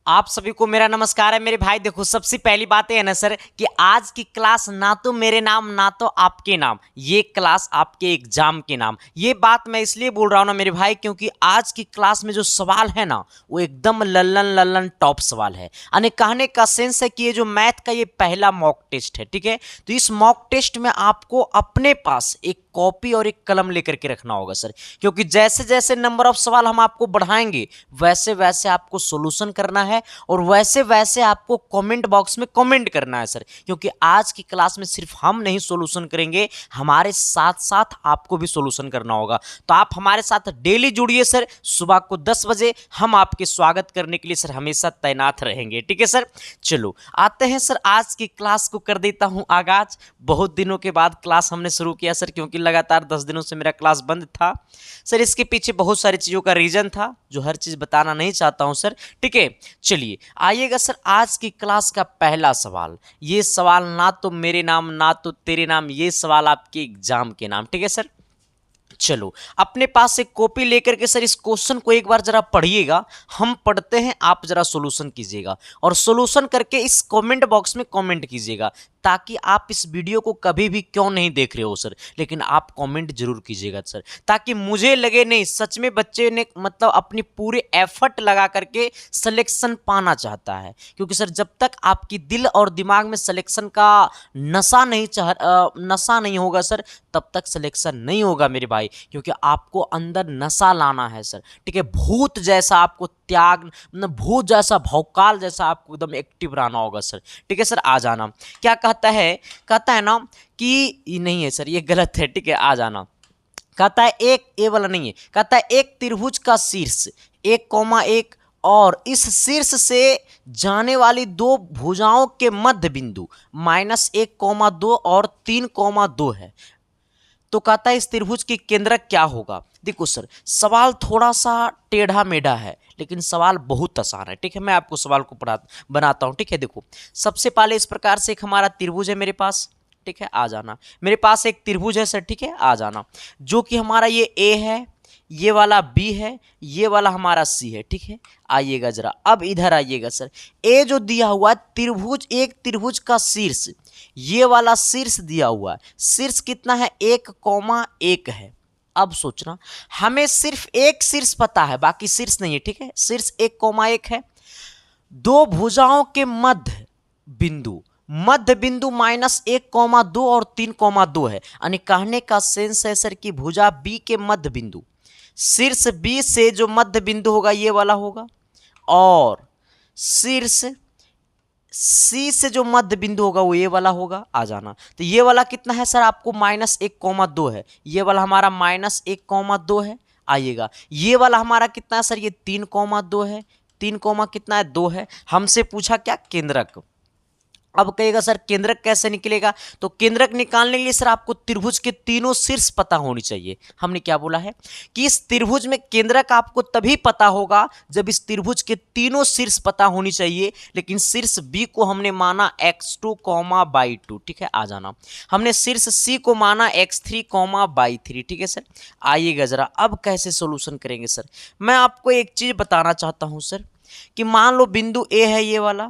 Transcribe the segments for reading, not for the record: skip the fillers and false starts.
आप सभी को मेरा नमस्कार है मेरे भाई। देखो, सबसे पहली बात है ना सर कि आज की क्लास ना तो मेरे नाम ना तो आपके नाम, ये क्लास आपके एग्जाम के नाम। ये बात मैं इसलिए बोल रहा हूँ ना मेरे भाई, क्योंकि आज की क्लास में जो सवाल है ना वो एकदम लल्लन लल्लन टॉप सवाल है। यानी कहने का सेंस है कि ये जो मैथ का ये पहला मॉक टेस्ट है, ठीक है। तो इस मॉक टेस्ट में आपको अपने पास एक कॉपी और एक कलम लेकर के रखना होगा सर, क्योंकि जैसे जैसे नंबर ऑफ सवाल हम आपको बढ़ाएंगे वैसे वैसे आपको सोल्यूशन करना है और वैसे वैसे आपको कमेंट बॉक्स में कमेंट करना है सर। क्योंकि आज की क्लास में सिर्फ हम नहीं सोल्यूशन करेंगे, हमारे साथ साथ आपको भी सोल्यूशन करना होगा। तो आप हमारे साथ डेली जुड़िए सर। सुबह को 10 बजे हम आपके स्वागत करने के लिए सर हमेशा तैनात रहेंगे, ठीक है सर। चलो आते हैं सर, आज की क्लास को कर देता हूं आगाज। बहुत दिनों के बाद क्लास हमने शुरू किया सर, क्योंकि लगातार 10 दिनों से मेरा क्लास बंद था सर। इसके पीछे बहुत सारी चीज़ों का रीजन था जो हर चीज़ बताना नहीं चाहता हूं सर, ठीक है। चलिए आइएगा सर, आज की क्लास का पहला सवाल। ये सवाल ना तो मेरे नाम ना तो तेरे नाम, ये सवाल आपके एग्जाम के नाम, ठीक है सर। चलो अपने पास एक कॉपी लेकर के सर इस क्वेश्चन को एक बार जरा पढ़िएगा। हम पढ़ते हैं, आप जरा सॉल्यूशन कीजिएगा और सॉल्यूशन करके इस कमेंट बॉक्स में कमेंट कीजिएगा, ताकि आप इस वीडियो को कभी भी क्यों नहीं देख रहे हो सर, लेकिन आप कमेंट जरूर कीजिएगा सर, ताकि मुझे लगे नहीं सच में बच्चे ने मतलब अपनी पूरे एफर्ट लगा करके सिलेक्शन पाना चाहता है। क्योंकि सर जब तक आपकी दिल और दिमाग में सिलेक्शन का नशा नहीं होगा सर, तब तक सिलेक्शन नहीं होगा मेरे भाई। क्योंकि आपको अंदर नशा लाना है सर, ठीक है। भूत जैसा आपको त्याग, मतलब भूत जैसा भौकाल जैसा आपको एकदम एक्टिव रहना होगा सर, ठीक है सर। आ जाना। क्या कहता है ना कि ये नहीं है सर, ये गलत है, ठीक है। आ जाना। कहता है एक, ये वाला नहीं है। कहता है एक त्रिभुज का शीर्ष 1,1 और इस शीर्ष से जाने वाली दो भुजाओं के मध्य बिंदु -1,2 और 3,2 है। तो कहता है इस त्रिभुज की केंद्रक क्या होगा। देखो सर, सवाल थोड़ा सा टेढ़ा मेढ़ा है, लेकिन सवाल बहुत आसान है, ठीक है। मैं आपको सवाल को बनाता हूं, ठीक है। देखो सबसे पहले इस प्रकार से एक हमारा त्रिभुज है मेरे पास, ठीक है। आ जाना। मेरे पास एक त्रिभुज है सर, ठीक है। आ जाना। जो कि हमारा ये ए है, ये वाला बी है, ये वाला हमारा सी है, ठीक है। आइएगा जरा, अब इधर आइएगा सर। ए जो दिया हुआ है त्रिभुज, एक त्रिभुज का शीर्ष, ये वाला शीर्ष दिया हुआ है। शीर्ष कितना है? 1,1 है। अब सोचना, हमें सिर्फ एक शीर्ष पता है, बाकी शीर्ष नहीं है, ठीक है। शीर्ष 1,1 है। दो भुजाओं के मध्य बिंदु -1,2 और 3,2 है। यानी कहने का सेंस है सर कि भुजा बी के मध्य बिंदु, शीर्ष बी से जो मध्य बिंदु होगा ये वाला होगा, और शीर्ष सी से जो मध्य बिंदु होगा वो ये वाला होगा। आ जाना। तो ये वाला कितना है सर? आपको -1,2 है। ये वाला हमारा -1,2 है। आइएगा, ये वाला हमारा कितना है सर? ये 3,2 है। 3, कितना है? 2 है। हमसे पूछा क्या? केंद्रक। अब कहेगा सर केंद्रक कैसे निकलेगा? तो केंद्रक निकालने के लिए सर आपको त्रिभुज के तीनों शीर्ष पता होनी चाहिए। हमने क्या बोला है कि इस त्रिभुज में केंद्रक आपको तभी पता होगा जब इस त्रिभुज के तीनों शीर्ष पता होनी चाहिए। लेकिन शीर्ष बी को हमने माना x2, ठीक है। आ जाना। हमने शीर्ष सी को माना x3, ठीक है सर। आइएगा जरा, अब कैसे सोल्यूशन करेंगे सर? मैं आपको एक चीज बताना चाहता हूं सर, कि मान लो बिंदु ए है ये वाला,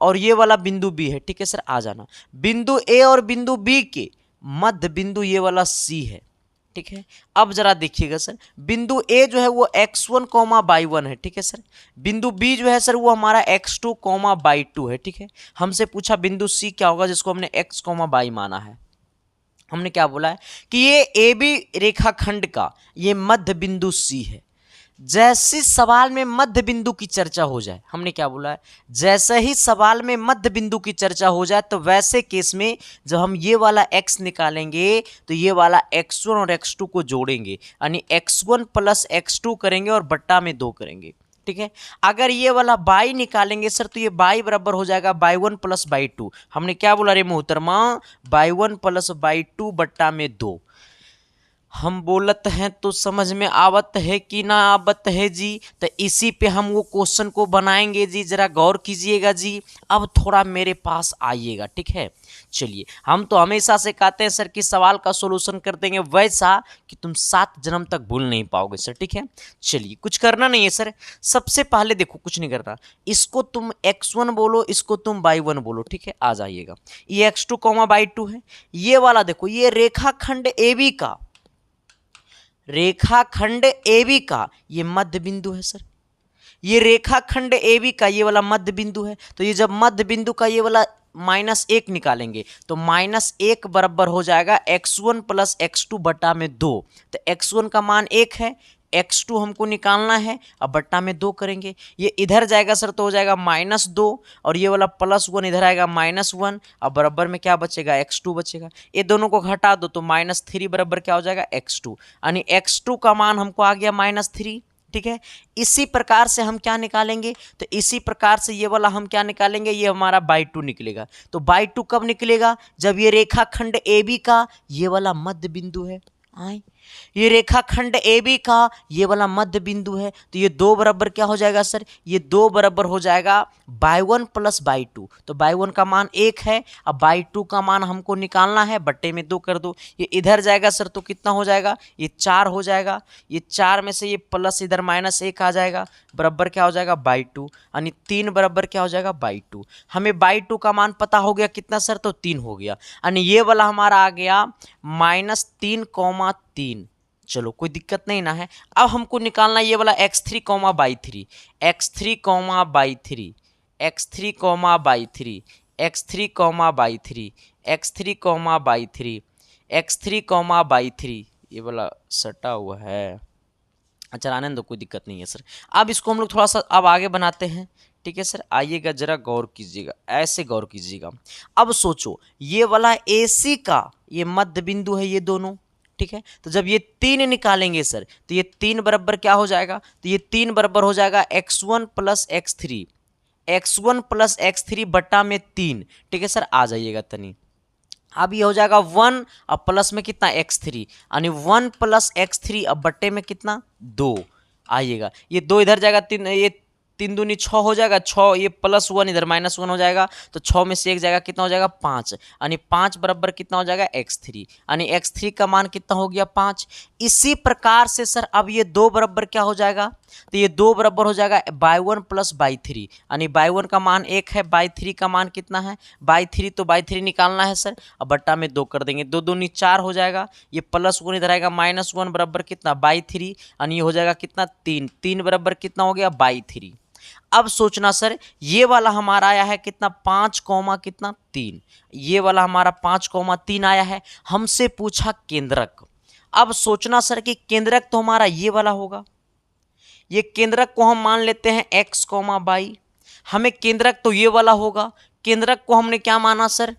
और ये वाला बिंदु बी है, ठीक है सर। आ जाना। बिंदु ए और बिंदु बी के मध्य बिंदु ये वाला सी है, ठीक है। अब जरा देखिएगा सर, बिंदु ए जो है वो x1, है, ठीक है सर। बिंदु बी जो है सर वो हमारा x2, है, ठीक है। हमसे पूछा बिंदु सी क्या होगा, जिसको हमने x, y माना है। हमने क्या बोला है कि ये ए बी रेखाखंड का ये मध्य बिंदु सी है। जैसे सवाल में मध्य बिंदु की चर्चा हो जाए, हमने क्या बोला है, जैसे ही सवाल में मध्य बिंदु की चर्चा हो जाए तो वैसे केस में जब हम ये वाला x निकालेंगे तो ये वाला x1 और x2 को जोड़ेंगे, यानी x1 + x2 करेंगे और बट्टा में 2 करेंगे, ठीक है। अगर ये वाला y निकालेंगे सर तो ये y बराबर हो जाएगा y1 + y2। हमने क्या बोला रे मोहतरमा? y1 + y2 बट्टा में 2। हम बोलत हैं तो समझ में आवत है कि ना आवत है जी। तो इसी पे हम वो क्वेश्चन को बनाएंगे जी, जरा गौर कीजिएगा जी। अब थोड़ा मेरे पास आइएगा, ठीक है। चलिए, हम तो हमेशा से कहते हैं सर कि सवाल का सॉल्यूशन कर देंगे वैसा कि तुम 7 जन्म तक भूल नहीं पाओगे सर, ठीक है। चलिए, कुछ करना नहीं है सर। सबसे पहले देखो, कुछ नहीं करना, इसको तुम x1 बोलो, इसको तुम y1 बोलो, ठीक है। आ जाइएगा, ये x2 y2 है। ये वाला देखो, ये रेखाखंड AB का, रेखाखंड AB का ये मध्य बिंदु है सर। ये रेखाखंड AB का ये वाला मध्य बिंदु है। तो ये जब मध्य बिंदु का ये वाला -1 निकालेंगे तो -1 बराबर हो जाएगा x1 प्लस x2 बटा में 2। तो x1 का मान 1 है, x2 हमको निकालना है, अब बट्टा में 2 करेंगे। ये इधर जाएगा सर तो हो जाएगा -2, और ये वाला +1 इधर आएगा -1। अब बराबर में क्या बचेगा, x2 बचेगा। ये दोनों को घटा दो तो -3 बराबर क्या हो जाएगा, x2। यानी x2 का मान हमको आ गया -3, ठीक है। इसी प्रकार से हम क्या निकालेंगे, तो इसी प्रकार से ये वाला हम क्या निकालेंगे, ये हमारा बाई 2 निकलेगा। तो बाई 2 कब निकलेगा, जब ये रेखाखंड AB का ये वाला मध्य बिंदु है। आए, ये रेखाखंड AB का ये वाला मध्य बिंदु है। तो ये 2 बराबर क्या हो जाएगा सर, ये 2 बराबर हो जाएगा y1 प्लस y2। तो y1 का मान 1 है, अब y2 का मान हमको निकालना है, बट्टे में 2 कर दो। ये इधर जाएगा सर तो कितना हो जाएगा, ये 4 हो जाएगा। ये 4 में से ये प्लस इधर -1 आ जाएगा, बराबर क्या हो जाएगा, y2। यानी 3 बराबर क्या हो जाएगा, y2। हमें y2 का मान पता हो गया कितना सर, तो 3 हो गया। यानी ये वाला हमारा आ गया -3,3। चलो, कोई दिक्कत नहीं ना है। अब हमको निकालना ये वाला x3, y3, x3, y3, x3, y3, x3, y3, x3, y3, x3, y3, ये वाला सटा हुआ है। अच्छा, आने दो, कोई दिक्कत नहीं है सर। अब इसको हम लोग थोड़ा सा अब आगे बनाते हैं, ठीक है सर। आइएगा, जरा गौर कीजिएगा, ऐसे गौर कीजिएगा। अब सोचो, ये वाला AC का ये मध्य बिंदु है, ये दोनों, ठीक है। तो जब ये 3 निकालेंगे सर तो ये 3 बराबर क्या हो जाएगा, तो ये 3 बराबर हो जाएगा x1 plus x3, x1 plus x3 बट्टा में 3, ठीक है सर। आ जाइएगा तनी, अब ये हो जाएगा 1, अब प्लस में कितना, x3, यानी 1 प्लस x3, अब बट्टे में कितना, 2। आइएगा, ये 2 इधर जाएगा, 3, ये 3 दूनी 6 हो जाएगा, 6, ये +1 इधर -1 हो जाएगा, तो 6 में से 1 जाएगा, कितना हो जाएगा, 5। यानी 5 बराबर कितना हो जाएगा, x3। यानी x3 का मान कितना हो गया, 5। इसी प्रकार से सर अब ये 2 बराबर क्या हो जाएगा, तो ये 2 बराबर हो जाएगा y1 प्लस y3। यानी y1 का मान 1 है, y3 का मान कितना है, y3, तो y3 निकालना है सर। अब बट्टा में 2 कर देंगे, 2 दूनी 4 हो जाएगा, ये +1 इधर आएगा, -1 बराबर कितना, y3। यानी ये हो जाएगा कितना, 3, 3 बराबर कितना हो गया, y3। अब सोचना सर, ये वाला हमारा आया है कितना, 5, कितना, 3। ये वाला हमारा 5, 3 आया है। हमसे पूछा केंद्रक। अब सोचना सर कि केंद्रक तो हमारा ये वाला होगा। ये केंद्रक को हम मान लेते हैं x, y। हमें केंद्रक तो ये वाला होगा। केंद्रक को हमने क्या माना सर,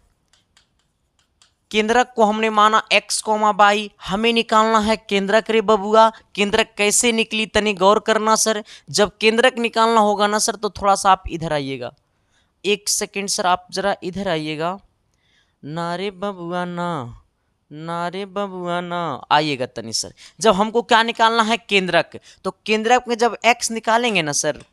केंद्रक को हमने माना x, y। हमें निकालना है केंद्रक रे बबुआ। केंद्रक कैसे निकली, तनी गौर करना सर। जब केंद्रक निकालना होगा ना सर तो थोड़ा सा आप इधर आइएगा, 1 सेकेंड सर, आप जरा इधर आइएगा। नारे बबुआ ना, नारे बबुआ ना, आइएगा तनी सर। जब हमको क्या निकालना है, केंद्रक, तो केंद्रक में जब x निकालेंगे ना सर,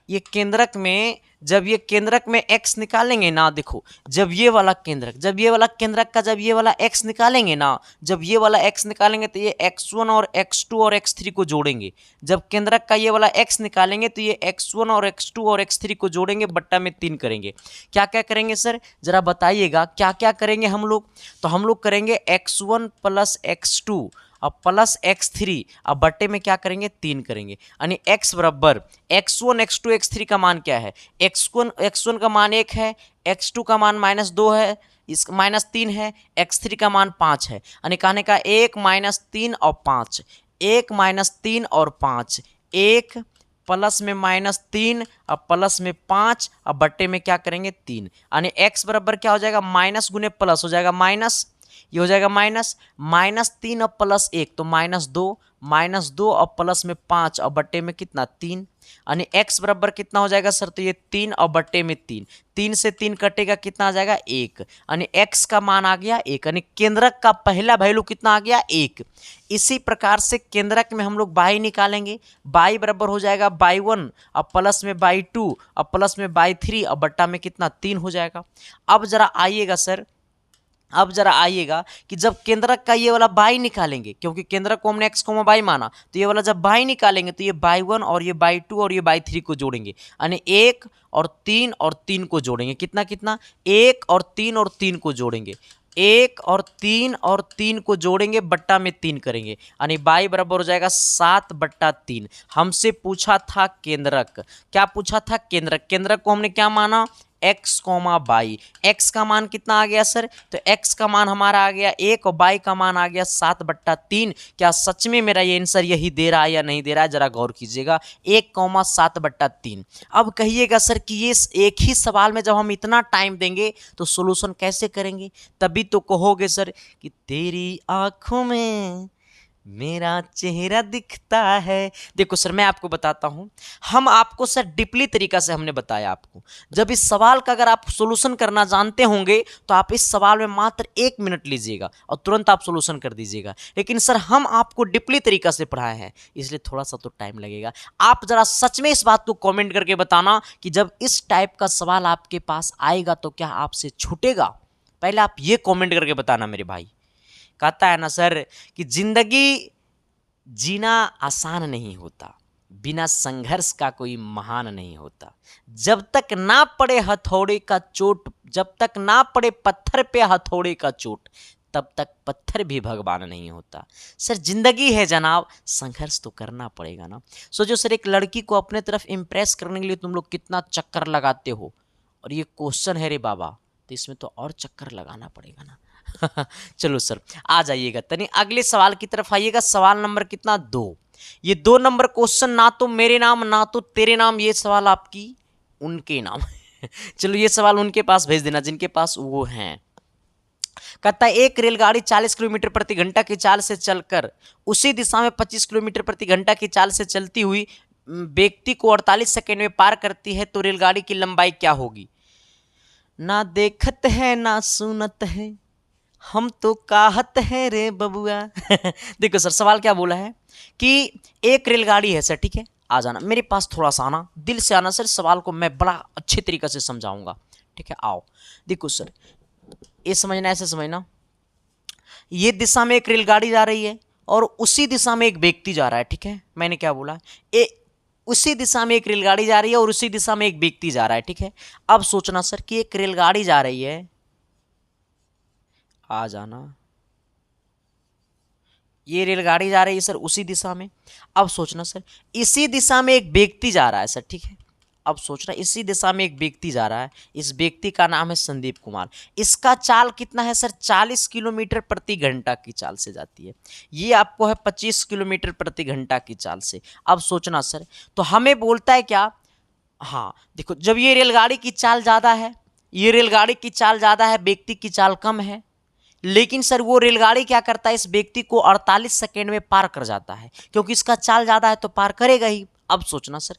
ये केंद्रक में जब ये केंद्रक में x निकालेंगे ना, देखो, जब ये वाला केंद्रक, जब ये वाला केंद्रक का जब ये वाला x निकालेंगे ना, जब ये वाला x निकालेंगे तो ये x1 और x2 और x3 को जोड़ेंगे। जब केंद्रक का ये वाला x निकालेंगे तो ये x1 और x2 और x3 को जोड़ेंगे, बट्टा में 3 करेंगे। क्या क्या करेंगे सर, जरा बताइएगा, क्या क्या करेंगे हम लोग। तो हम लोग करेंगे x1 प्लस x2 अब प्लस x3, अब बट्टे में क्या करेंगे, 3 करेंगे। यानी x बराबर x1, x2, x3 का मान क्या है, x1 का मान 1 है, x2 का मान -2 है, इस -3 है, x3 का मान 5 है। यानी कहने का 1 -3 और 5, 1 -3 और 5, 1 प्लस में -3 अब प्लस में 5, अब बट्टे में क्या करेंगे, 3। यानी x बराबर क्या हो जाएगा, माइनस गुने प्लस हो जाएगा माइनस, ये हो जाएगा -3 और +1 तो -2 और प्लस में 5 और बट्टे में कितना, 3। यानी x बराबर कितना हो जाएगा सर, तो ये 3 और बट्टे में 3, 3 से 3 कटेगा कितना आ जाएगा 1, यानी x का मान आ गया 1, यानी केंद्रक का पहला वैल्यू कितना आ गया 1। इसी प्रकार से केंद्रक में हम लोग y निकालेंगे, y बराबर हो जाएगा y1 और प्लस में y2 और प्लस में y3 और बट्टा में कितना 3 हो जाएगा। अब जरा आइएगा सर, अब जरा आइएगा कि जब केंद्रक का ये वाला y निकालेंगे, क्योंकि केंद्रक को हमने x, y माना, तो ये वाला जब y निकालेंगे तो ये y1 और ये y2 और ये y3 को जोड़ेंगे, यानी 1 और 3 और 3 को जोड़ेंगे, कितना कितना 1 और 3 और 3 को जोड़ेंगे, 1 और 3 और 3 को जोड़ेंगे, बट्टा में 3 करेंगे, यानी y बराबर हो जाएगा 7/3। हमसे पूछा था केंद्रक, क्या पूछा था केंद्रक, केंद्रक को हमने क्या माना x, y, x का मान कितना आ गया सर, तो x का मान हमारा आ गया 1 और y का मान आ गया 7/3। क्या सच में मेरा ये आंसर यही दे रहा है या नहीं दे रहा है, जरा गौर कीजिएगा, 1, 7/3। अब कहिएगा सर कि ये एक ही सवाल में जब हम इतना टाइम देंगे तो सॉल्यूशन कैसे करेंगे, तभी तो कहोगे सर कि तेरी आंखों में मेरा चेहरा दिखता है। देखो सर मैं आपको बताता हूं, हम आपको सर डीपली तरीका से हमने बताया आपको, जब इस सवाल का अगर आप सॉल्यूशन करना जानते होंगे तो आप इस सवाल में मात्र 1 मिनट लीजिएगा और तुरंत आप सॉल्यूशन कर दीजिएगा, लेकिन सर हम आपको डीपली तरीका से पढ़ाए हैं इसलिए थोड़ा सा तो टाइम लगेगा। आप जरा सच में इस बात को कॉमेंट करके बताना कि जब इस टाइप का सवाल आपके पास आएगा तो क्या आपसे छूटेगा, पहले आप ये कॉमेंट करके बताना मेरे भाई। कहता है ना सर कि जिंदगी जीना आसान नहीं होता, बिना संघर्ष का कोई महान नहीं होता, जब तक ना पड़े हथौड़े का चोट, जब तक ना पड़े पत्थर पे हथौड़े का चोट, तब तक पत्थर भी भगवान नहीं होता। सर जिंदगी है जनाब, संघर्ष तो करना पड़ेगा ना। सोचो सर एक लड़की को अपने तरफ इम्प्रेस करने के लिए तुम लोग कितना चक्कर लगाते हो, और ये क्वेश्चन है रे बाबा, तो इसमें तो और चक्कर लगाना पड़ेगा ना। चलो सर आ जाइएगा तनी अगले सवाल की तरफ आइएगा, सवाल नंबर कितना 2। ये 2 नंबर क्वेश्चन ना तो मेरे नाम ना तो तेरे नाम, ये सवाल आपकी उनके नाम। चलो ये सवाल उनके पास भेज देना जिनके पास वो हैं। कहता है एक रेलगाड़ी 40 किलोमीटर प्रति घंटा की चाल से चलकर उसी दिशा में 25 किलोमीटर प्रति घंटा की चाल से चलती हुई व्यक्ति को 48 सेकेंड में पार करती है, तो रेलगाड़ी की लंबाई क्या होगी। ना देखत है ना सुनत है, हम तो काहत है रे बबुआ। देखो सर सवाल क्या बोला है कि एक रेलगाड़ी है सर, ठीक है, आ जाना मेरे पास, थोड़ा सा आना, दिल से आना सर, सवाल को मैं बड़ा अच्छे तरीके से समझाऊंगा, ठीक है आओ। देखो सर ये समझना, ऐसे समझना, ये दिशा में एक रेलगाड़ी जा रही है और उसी दिशा में एक व्यक्ति जा रहा है, ठीक है, मैंने क्या बोला, उसी दिशा में एक रेलगाड़ी जा रही है और उसी दिशा में एक व्यक्ति जा रहा है, ठीक है। अब सोचना सर कि एक रेलगाड़ी जा रही है, आ जाना, ये रेलगाड़ी जा रही है सर उसी दिशा में। अब सोचना सर इसी दिशा में एक व्यक्ति जा रहा है सर, ठीक है, अब सोचना इसी दिशा में एक व्यक्ति जा रहा है, इस व्यक्ति का नाम है संदीप कुमार, इसका चाल कितना है सर 40 किलोमीटर प्रति घंटा की चाल से जाती है, ये आपको है 25 किलोमीटर प्रति घंटा की चाल से। अब सोचना सर तो हमें बोलता है क्या, हाँ देखो जब ये रेलगाड़ी की चाल ज़्यादा है, ये रेलगाड़ी की चाल ज़्यादा है, व्यक्ति की चाल कम है, लेकिन सर वो रेलगाड़ी क्या करता है, इस व्यक्ति को 48 सेकेंड में पार कर जाता है, क्योंकि इसका चाल ज़्यादा है तो पार करेगा ही। अब सोचना सर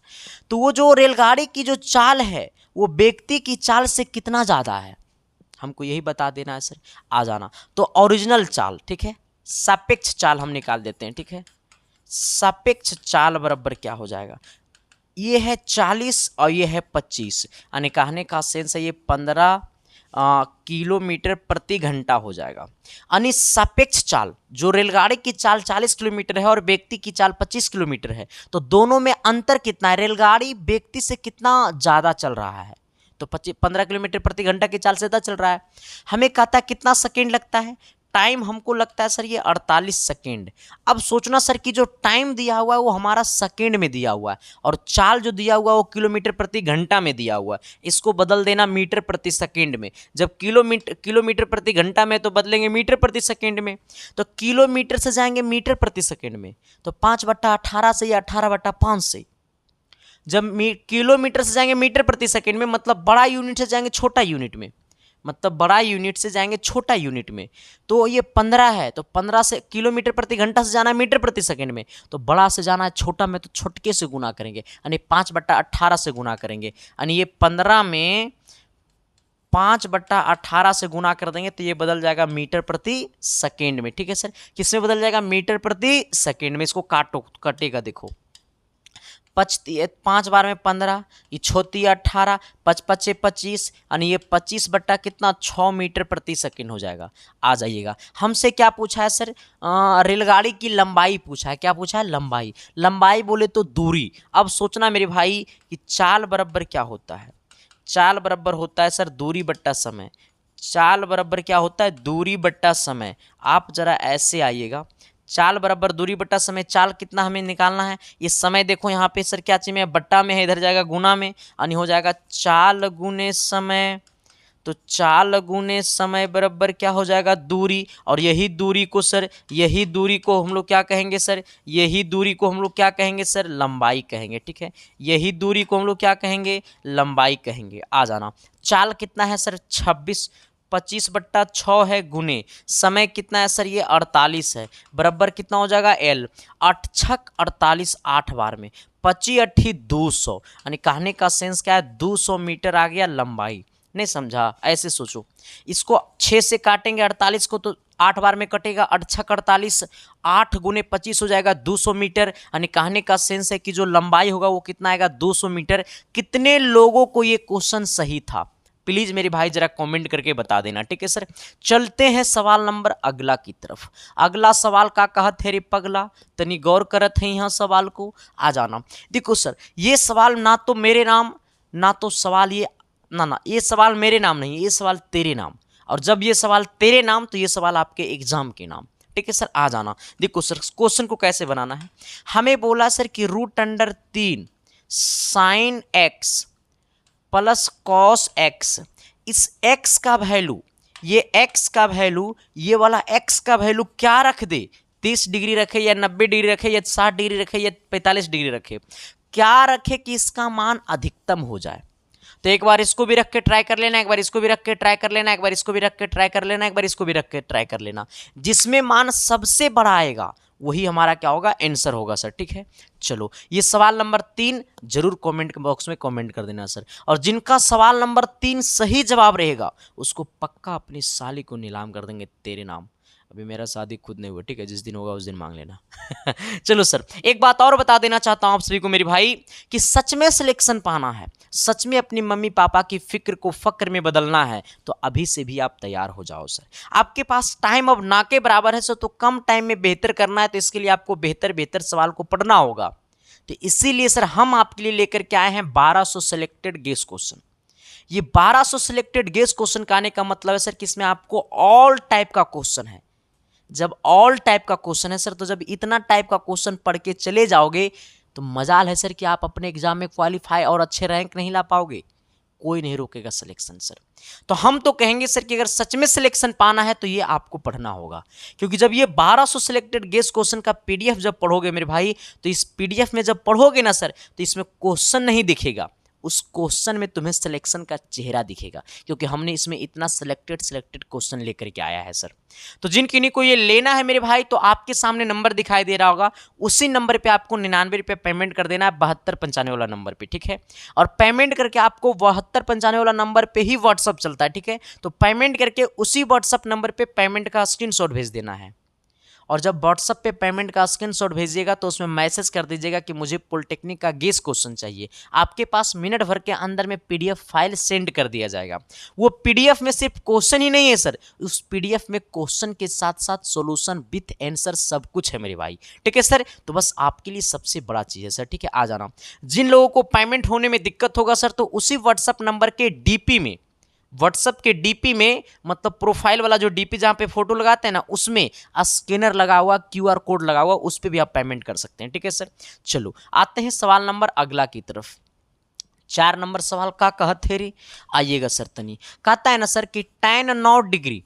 तो वो जो रेलगाड़ी की जो चाल है वो व्यक्ति की चाल से कितना ज़्यादा है, हमको यही बता देना है सर। आ जाना तो ओरिजिनल चाल, ठीक है, सापेक्ष चाल हम निकाल देते हैं, ठीक है, सापेक्ष चाल बराबर क्या हो जाएगा, ये है 40 और ये है 25, यानी कहने का सेंस है ये 15 किलोमीटर प्रति घंटा हो जाएगा। यानी सापेक्ष चाल, जो रेलगाड़ी की चाल 40 किलोमीटर है और व्यक्ति की चाल 25 किलोमीटर है, तो दोनों में अंतर कितना है, रेलगाड़ी व्यक्ति से कितना ज़्यादा चल रहा है, तो 15 किलोमीटर प्रति घंटा की चाल से ज़्यादा चल रहा है। हमें कहता है कितना सेकेंड लगता है, टाइम हमको लगता है सर ये 48 सेकेंड। अब सोचना सर कि जो टाइम दिया हुआ है वो हमारा सेकेंड में दिया हुआ है और चाल जो दिया हुआ है वो किलोमीटर प्रति घंटा में दिया हुआ है, इसको बदल देना मीटर प्रति सेकेंड में, जब किलोमीटर प्रति घंटा में तो बदलेंगे मीटर प्रति सेकेंड में, तो किलोमीटर से जाएंगे मीटर प्रति सेकेंड में, तो 5/18 से या 18/5 से, जब किलोमीटर से जाएंगे मीटर प्रति सेकेंड में, मतलब बड़ा यूनिट से जाएंगे छोटा यूनिट में, मतलब बड़ा यूनिट से जाएंगे छोटा यूनिट में। तो ये 15 है, तो 15 से किलोमीटर प्रति घंटा से जाना है मीटर प्रति सेकंड में, तो बड़ा से जाना है छोटा में, तो छोटके से गुना करेंगे, यानी 5/18 से गुना करेंगे, यानी ये 15 में 5/18 से गुना कर देंगे तो ये बदल जाएगा मीटर प्रति सेकेंड में। ठीक है सर, किसमें बदल जाएगा? मीटर प्रति सेकेंड में। इसको काटो, कटेगा, देखो 5 बार में 15, ये 18, 5×5 = 25, यानी ये 25 बट्टा कितना 6 मीटर प्रति सेकेंड हो जाएगा। आ जाइएगा, हमसे क्या पूछा है सर? रेलगाड़ी की लंबाई पूछा है। क्या पूछा है? लंबाई। लंबाई बोले तो दूरी। अब सोचना मेरे भाई कि चाल बराबर क्या होता है? चाल बराबर होता है सर दूरी बट्टा समय। चाल बराबर क्या होता है? दूरी बट्टा समय। आप जरा ऐसे आइएगा, चाल बराबर दूरी बट्टा समय। चाल कितना हमें निकालना है? ये समय देखो यहाँ पे सर क्या चाहिए? बट्टा में है, इधर जाएगा गुना में, यानी हो जाएगा चाल गुने समय। तो चाल गुने समय बराबर क्या हो जाएगा? दूरी। और यही दूरी को सर, यही दूरी को हम लोग क्या कहेंगे सर? यही दूरी को हम लोग क्या कहेंगे सर? लंबाई कहेंगे। ठीक है, यही दूरी को हम लोग क्या कहेंगे? लंबाई कहेंगे। आ जाना, चाल कितना है सर? 26, 25/6 है, गुने समय कितना है सर? ये 48 है, बराबर कितना हो जाएगा? L। 8 छक 48, 8 बार में 25 8 200, यानी कहने का सेंस क्या है? 200 मीटर आ गया लंबाई। नहीं समझा? ऐसे सोचो, इसको 6 से काटेंगे 48 को, तो 8 बार में कटेगा, 8 छक 48, 8 गुने 25 हो जाएगा 200 मीटर, यानी कहने का सेंस है कि जो लंबाई होगा वो कितना आएगा? 200 मीटर। कितने लोगों को ये क्वेश्चन सही था? प्लीज मेरे भाई जरा कमेंट करके बता देना। ठीक है सर, चलते हैं सवाल नंबर अगला की तरफ। अगला सवाल का कहत है रे पगला, तनी गौर करत है यहाँ सवाल को। आ जाना, देखो सर ये सवाल ना तो मेरे नाम, ना तो सवाल ये ना ये सवाल मेरे नाम नहीं, ये सवाल तेरे नाम। और जब ये सवाल तेरे नाम तो ये सवाल आपके एग्जाम के नाम। ठीक है सर, आ जाना, देखो सर क्वेश्चन को कैसे बनाना है। हमें बोला सर कि √3 sin x plus cos x, इस x का वैल्यू, ये x का वैल्यू, ये वाला x का वैल्यू क्या रख दे? 30 डिग्री रखे या 90 डिग्री रखे या 60 डिग्री रखे या 45 डिग्री रखे, क्या रखे कि इसका मान अधिकतम हो जाए। तो एक बार इसको भी रख के ट्राई कर लेना, एक बार इसको भी रख के ट्राई कर लेना, एक बार इसको भी रख के ट्राई कर लेना, एक बार इसको भी रख के ट्राई कर लेना। जिसमें मान सबसे बड़ा आएगा वही हमारा क्या होगा? आंसर होगा सर। ठीक है, चलो ये सवाल नंबर 3 जरूर कमेंट बॉक्स में कमेंट कर देना सर। और जिनका सवाल नंबर 3 सही जवाब रहेगा उसको पक्का अपनी साली को नीलाम कर देंगे तेरे नाम। अभी मेरा शादी खुद नहीं हुआ, ठीक है, जिस दिन होगा उस दिन मांग लेना। चलो सर, एक बात और बता देना चाहता हूं आप सभी को मेरे भाई कि सच में सिलेक्शन पाना है, सच में अपनी मम्मी पापा की फिक्र को फक्र में बदलना है, तो अभी से भी आप तैयार हो जाओ सर। आपके पास टाइम अब ना के बराबर है सर, तो कम टाइम में बेहतर करना है, तो इसके लिए आपको बेहतर बेहतर सवाल को पढ़ना होगा। तो इसीलिए सर हम आपके लिए लेकर के आए हैं 1200 सिलेक्टेड गेस क्वेश्चन। ये 1200 सिलेक्टेड गेस क्वेश्चन का आने का मतलब है सर कि इसमें आपको ऑल टाइप का क्वेश्चन है। जब ऑल टाइप का क्वेश्चन है सर, तो जब इतना टाइप का क्वेश्चन पढ़ के चले जाओगे तो मजाल है सर कि आप अपने एग्जाम में क्वालिफाई और अच्छे रैंक नहीं ला पाओगे, कोई नहीं रोकेगा सिलेक्शन सर। तो हम तो कहेंगे सर कि अगर सच में सिलेक्शन पाना है तो ये आपको पढ़ना होगा, क्योंकि जब ये 1200 सिलेक्टेड गेस क्वेश्चन का पीडीएफ जब पढ़ोगे मेरे भाई, तो इस पीडीएफ में जब पढ़ोगे ना सर, तो इसमें क्वेश्चन नहीं दिखेगा, उस क्वेश्चन में तुम्हें सिलेक्शन का चेहरा दिखेगा, क्योंकि हमने इसमें इतना सिलेक्टेड क्वेश्चन लेकर के आया है सर। तो जिन किन्हीं को ये लेना है मेरे भाई, तो आपके सामने नंबर दिखाई दे रहा होगा, उसी नंबर पे आपको 99 रुपये पेमेंट कर देना है 7295 वाला नंबर पे। ठीक है, और पेमेंट करके आपको 7295 वाला नंबर पे ही व्हाट्सअप चलता है। ठीक है, तो पेमेंट करके उसी व्हाट्सअप नंबर पे पेमेंट का स्क्रीनशॉट भेज देना है। और जब व्हाट्सअप पे पेमेंट का स्क्रीनशॉट भेजिएगा तो उसमें मैसेज कर दीजिएगा कि मुझे पॉलिटेक्निक का गेस क्वेश्चन चाहिए। आपके पास मिनट भर के अंदर में पीडीएफ फाइल सेंड कर दिया जाएगा। वो पीडीएफ में सिर्फ क्वेश्चन ही नहीं है सर, उस पीडीएफ में क्वेश्चन के साथ साथ सॉल्यूशन विथ आंसर सब कुछ है मेरे भाई। ठीक है सर, तो बस आपके लिए सबसे बड़ा चीज़ है सर। ठीक है, आ जाना। जिन लोगों को पेमेंट होने में दिक्कत होगा सर, तो उसी व्हाट्सअप नंबर के डीपी में, व्हाट्सएप के डीपी में, मतलब प्रोफाइल वाला जो डीपी जहां पे फोटो लगाते हैं ना, उसमें स्कैनर लगा हुआ, क्यूआर कोड लगा हुआ, उस पर भी आप पेमेंट कर सकते हैं। ठीक है सर, चलो आते हैं सवाल नंबर अगला की तरफ। 4 नंबर सवाल का कहत है रे, आइएगा सर तनी। कहता है ना सर कि tan 9 डिग्री,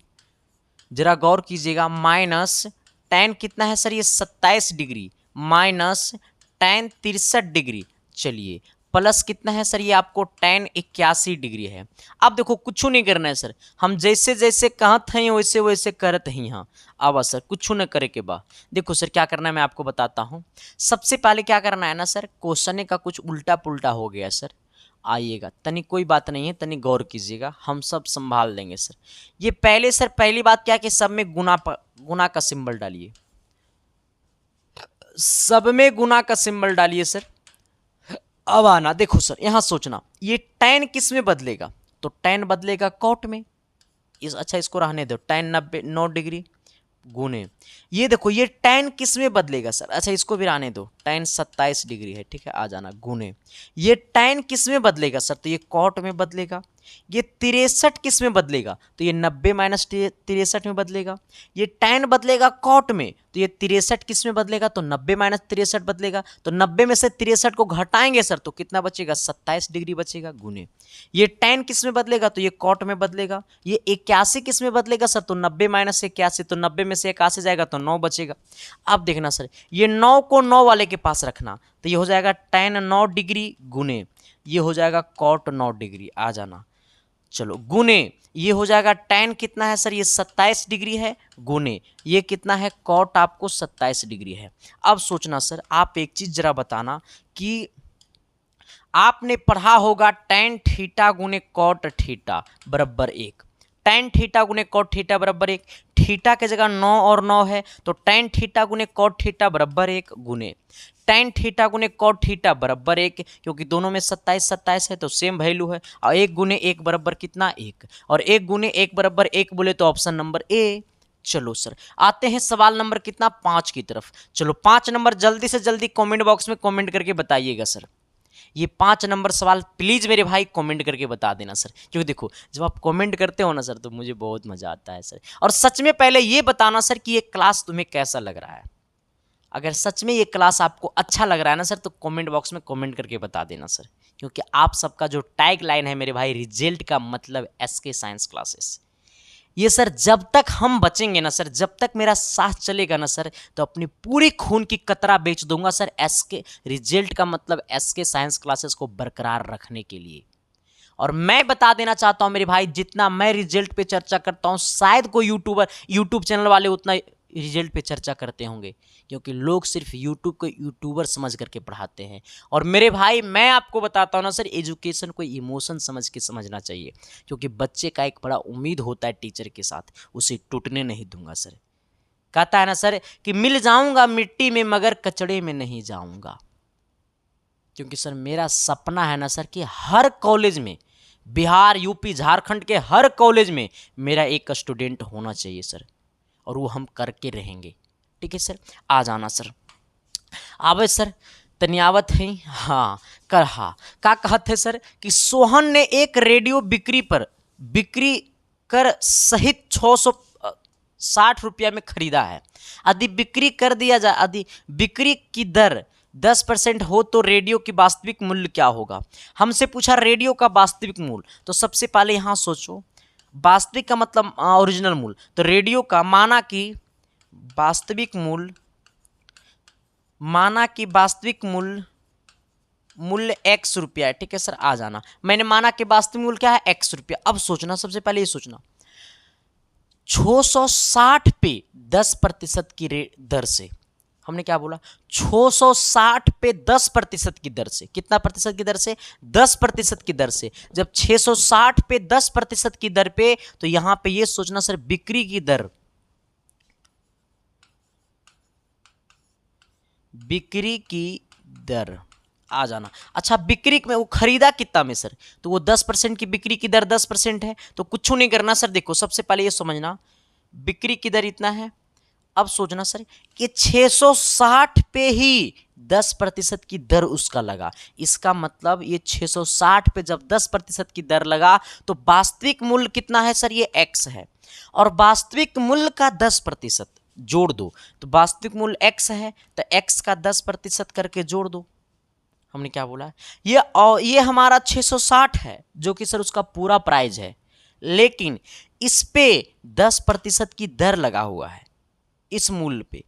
जरा गौर कीजिएगा, माइनस tan कितना है सर? ये 27 डिग्री माइनस tan 63 डिग्री। चलिए प्लस कितना है सर, ये आपको tan 81 डिग्री है। अब देखो कुछ नहीं करना है सर, हम जैसे जैसे कहत हैं वैसे वैसे करत हैं यहाँ। अब सर कुछ न करे के बाद देखो सर क्या करना है मैं आपको बताता हूँ। सबसे पहले क्या करना है ना सर, क्वेश्चन का कुछ उल्टा पुल्टा हो गया सर, आइएगा तनी, कोई बात नहीं है, तनी गौर कीजिएगा, हम सब संभाल लेंगे सर। ये पहले सर पहली बात क्या कि सब में गुना का सिंबल डालिए, सब में गुना का सिंबल डालिए सर। अब आना देखो सर, यहां सोचना ये tan किस में बदलेगा, तो tan बदलेगा कॉट में। अच्छा इसको रहने दो, tan 9 डिग्री गुने, ये देखो ये tan किस में बदलेगा सर, अच्छा इसको भी रहने दो, tan 27 डिग्री है, ठीक है, आ जाना गुने। ये tan किस में बदलेगा सर, तो ये कॉट में बदलेगा। ये 63 किस में बदलेगा, तो ये 90 माइनस 63 में बदलेगा। ये tan बदलेगा कॉट में, तो ये 63 किस में बदलेगा, तो 90 माइनस 63 बदलेगा। तो 90 में से 63 को घटाएंगे सर तो कितना बचेगा, 27 डिग्री बचेगा गुने। ये tan किस में बदलेगा, तो ये कॉट में बदलेगा। ये 81 किस में बदलेगा सर, तो 90 माइनस 81, तो 90 में से 81 जाएगा तो 9 बचेगा। अब देखना सर, ये 9 को 9 वाले के पास रखना, तो ये हो जाएगा tan 9 डिग्री गुने, ये हो जाएगा कॉट 9 डिग्री, आ जाना चलो गुने, ये हो जाएगा tan कितना है सर, ये 27 डिग्री है गुने, ये कितना है कॉट आपको 27 डिग्री है। अब सोचना सर, आप एक चीज जरा बताना कि आपने पढ़ा होगा tan थीटा गुने कॉट थीटा बराबर 1, tan थीटा गुने कॉट थीटा बराबर 1, थीटा के जगह 9 और 9 है तो tan थीटा गुने कॉट थीटा बराबर 1 गुने tan थीटा गुने कॉट थीटा बराबर 1, क्योंकि दोनों में 27 27 है तो सेम वैल्यू है, और 1 गुने 1 बराबर कितना 1, और 1 गुने 1 बराबर 1 बोले तो ऑप्शन नंबर ए। चलो सर आते हैं सवाल नंबर कितना 5 की तरफ। चलो 5 नंबर जल्दी से जल्दी कमेंट बॉक्स में कमेंट करके बताइएगा सर, ये 5 नंबर सवाल प्लीज मेरे भाई कमेंट करके बता देना सर, क्योंकि देखो जब आप कमेंट करते हो ना सर तो मुझे बहुत मजा आता है सर। और सच में पहले ये बताना सर कि ये क्लास तुम्हें कैसा लग रहा है, अगर सच में ये क्लास आपको अच्छा लग रहा है ना सर तो कमेंट बॉक्स में कमेंट करके बता देना सर, क्योंकि आप सबका जो टैग लाइन है मेरे भाई, रिजल्ट का मतलब SK साइंस क्लासेस, ये सर जब तक हम बचेंगे ना सर, जब तक मेरा साथ चलेगा ना सर, तो अपनी पूरी खून की कतरा बेच दूंगा सर SK रिजल्ट का मतलब SK साइंस क्लासेस को बरकरार रखने के लिए। और मैं बता देना चाहता हूं मेरे भाई, जितना मैं रिजल्ट पे चर्चा करता हूं शायद कोई यूट्यूब चैनल वाले उतना रिजल्ट पे चर्चा करते होंगे, क्योंकि लोग सिर्फ यूट्यूब को यूट्यूबर समझ करके पढ़ाते हैं। और मेरे भाई मैं आपको बताता हूँ ना सर, एजुकेशन को इमोशन समझ के समझना चाहिए, क्योंकि बच्चे का एक बड़ा उम्मीद होता है टीचर के साथ, उसे टूटने नहीं दूंगा सर। कहता है ना सर कि मिल जाऊंगा मिट्टी में मगर कचड़े में नहीं जाऊंगा, क्योंकि सर मेरा सपना है ना सर कि हर कॉलेज में, बिहार यूपी झारखंड के हर कॉलेज में मेरा एक स्टूडेंट होना चाहिए सर, और वो हम करके रहेंगे। ठीक है सर, आ जाना सर, आवे सर तनियावत है। हाँ कर, हाँ का कहत है सर कि सोहन ने एक रेडियो बिक्री कर सहित 660 रुपया में खरीदा है। यदि बिक्री कर दिया जाए, यदि बिक्री की दर 10% हो तो रेडियो की वास्तविक मूल्य क्या होगा। हमसे पूछा रेडियो का वास्तविक मूल्य, तो सबसे पहले यहाँ सोचो, वास्तविक का मतलब ओरिजिनल मूल्य, तो रेडियो का माना कि वास्तविक मूल्य x रुपया है। ठीक है सर, आ जाना, मैंने माना कि वास्तविक मूल्य क्या है x रुपया। अब सोचना, सबसे पहले ये सोचना 660 पे 10% की दर से, हमने क्या बोला 660 पे 10% की दर से, कितना प्रतिशत की दर से 10% की दर से, जब 660 पे 10% की दर पे, तो यहां पे ये सोचना सर बिक्री की दर आ जाना। अच्छा बिक्री में वो खरीदा कितना में सर, तो वो 10% की बिक्री की दर 10% है, तो कुछ नहीं करना सर। देखो सबसे पहले ये समझना बिक्री की दर इतना है। अब सोचना सर कि 660 पे ही 10% की दर उसका लगा, इसका मतलब ये 660 पे जब 10% की दर लगा तो वास्तविक मूल्य कितना है सर, ये x है, और वास्तविक मूल्य का 10% जोड़ दो, तो वास्तविक मूल्य x है तो x का 10% करके जोड़ दो। हमने क्या बोला, ये हमारा 660 है जो कि सर उसका पूरा प्राइस है, लेकिन इस पे 10% की दर लगा हुआ है इस मूल्य पे।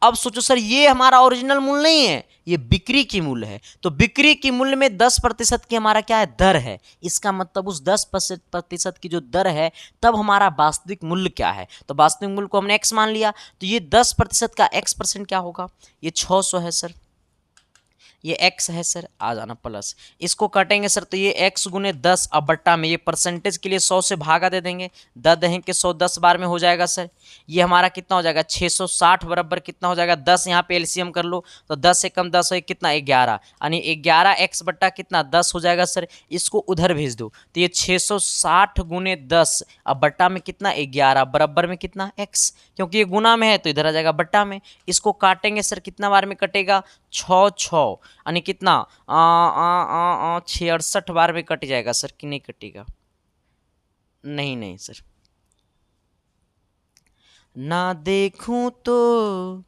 अब सोचो सर, ये हमारा ओरिजिनल मूल्य नहीं है, ये बिक्री की मूल्य है। तो बिक्री की मूल्य में 10% की हमारा क्या है, दर है। इसका मतलब उस 10% की जो दर है, तब हमारा वास्तविक मूल्य क्या है। तो वास्तविक मूल्य को हमने x मान लिया, तो ये 10% का x% क्या होगा, ये 600 है सर। ये x है सर, आ जाना प्लस, इसको काटेंगे सर तो ये x गुने 10 अब बट्टा में, ये परसेंटेज के लिए 100 से भागा दे देंगे, 10 दहें के 100 10 बार में हो जाएगा सर। ये हमारा कितना हो जाएगा, 660 बराबर कितना हो जाएगा, 10 यहाँ पे एलसीएम कर लो तो 10 से कम 10 है कितना, 11, यानी 11x बट्टा कितना 10 हो जाएगा सर। इसको उधर भेज दो तो ये 660 गुने 10 अब बट्टा में कितना, 11 बराबर में कितना x, क्योंकि ये गुना में है तो इधर आ जाएगा बट्टा में। इसको काटेंगे सर, कितना बार में कटेगा, 6 यानी कितना 66 बार में कट जाएगा सर, कि नहीं कटेगा, नहीं नहीं सर, ना देखूं तो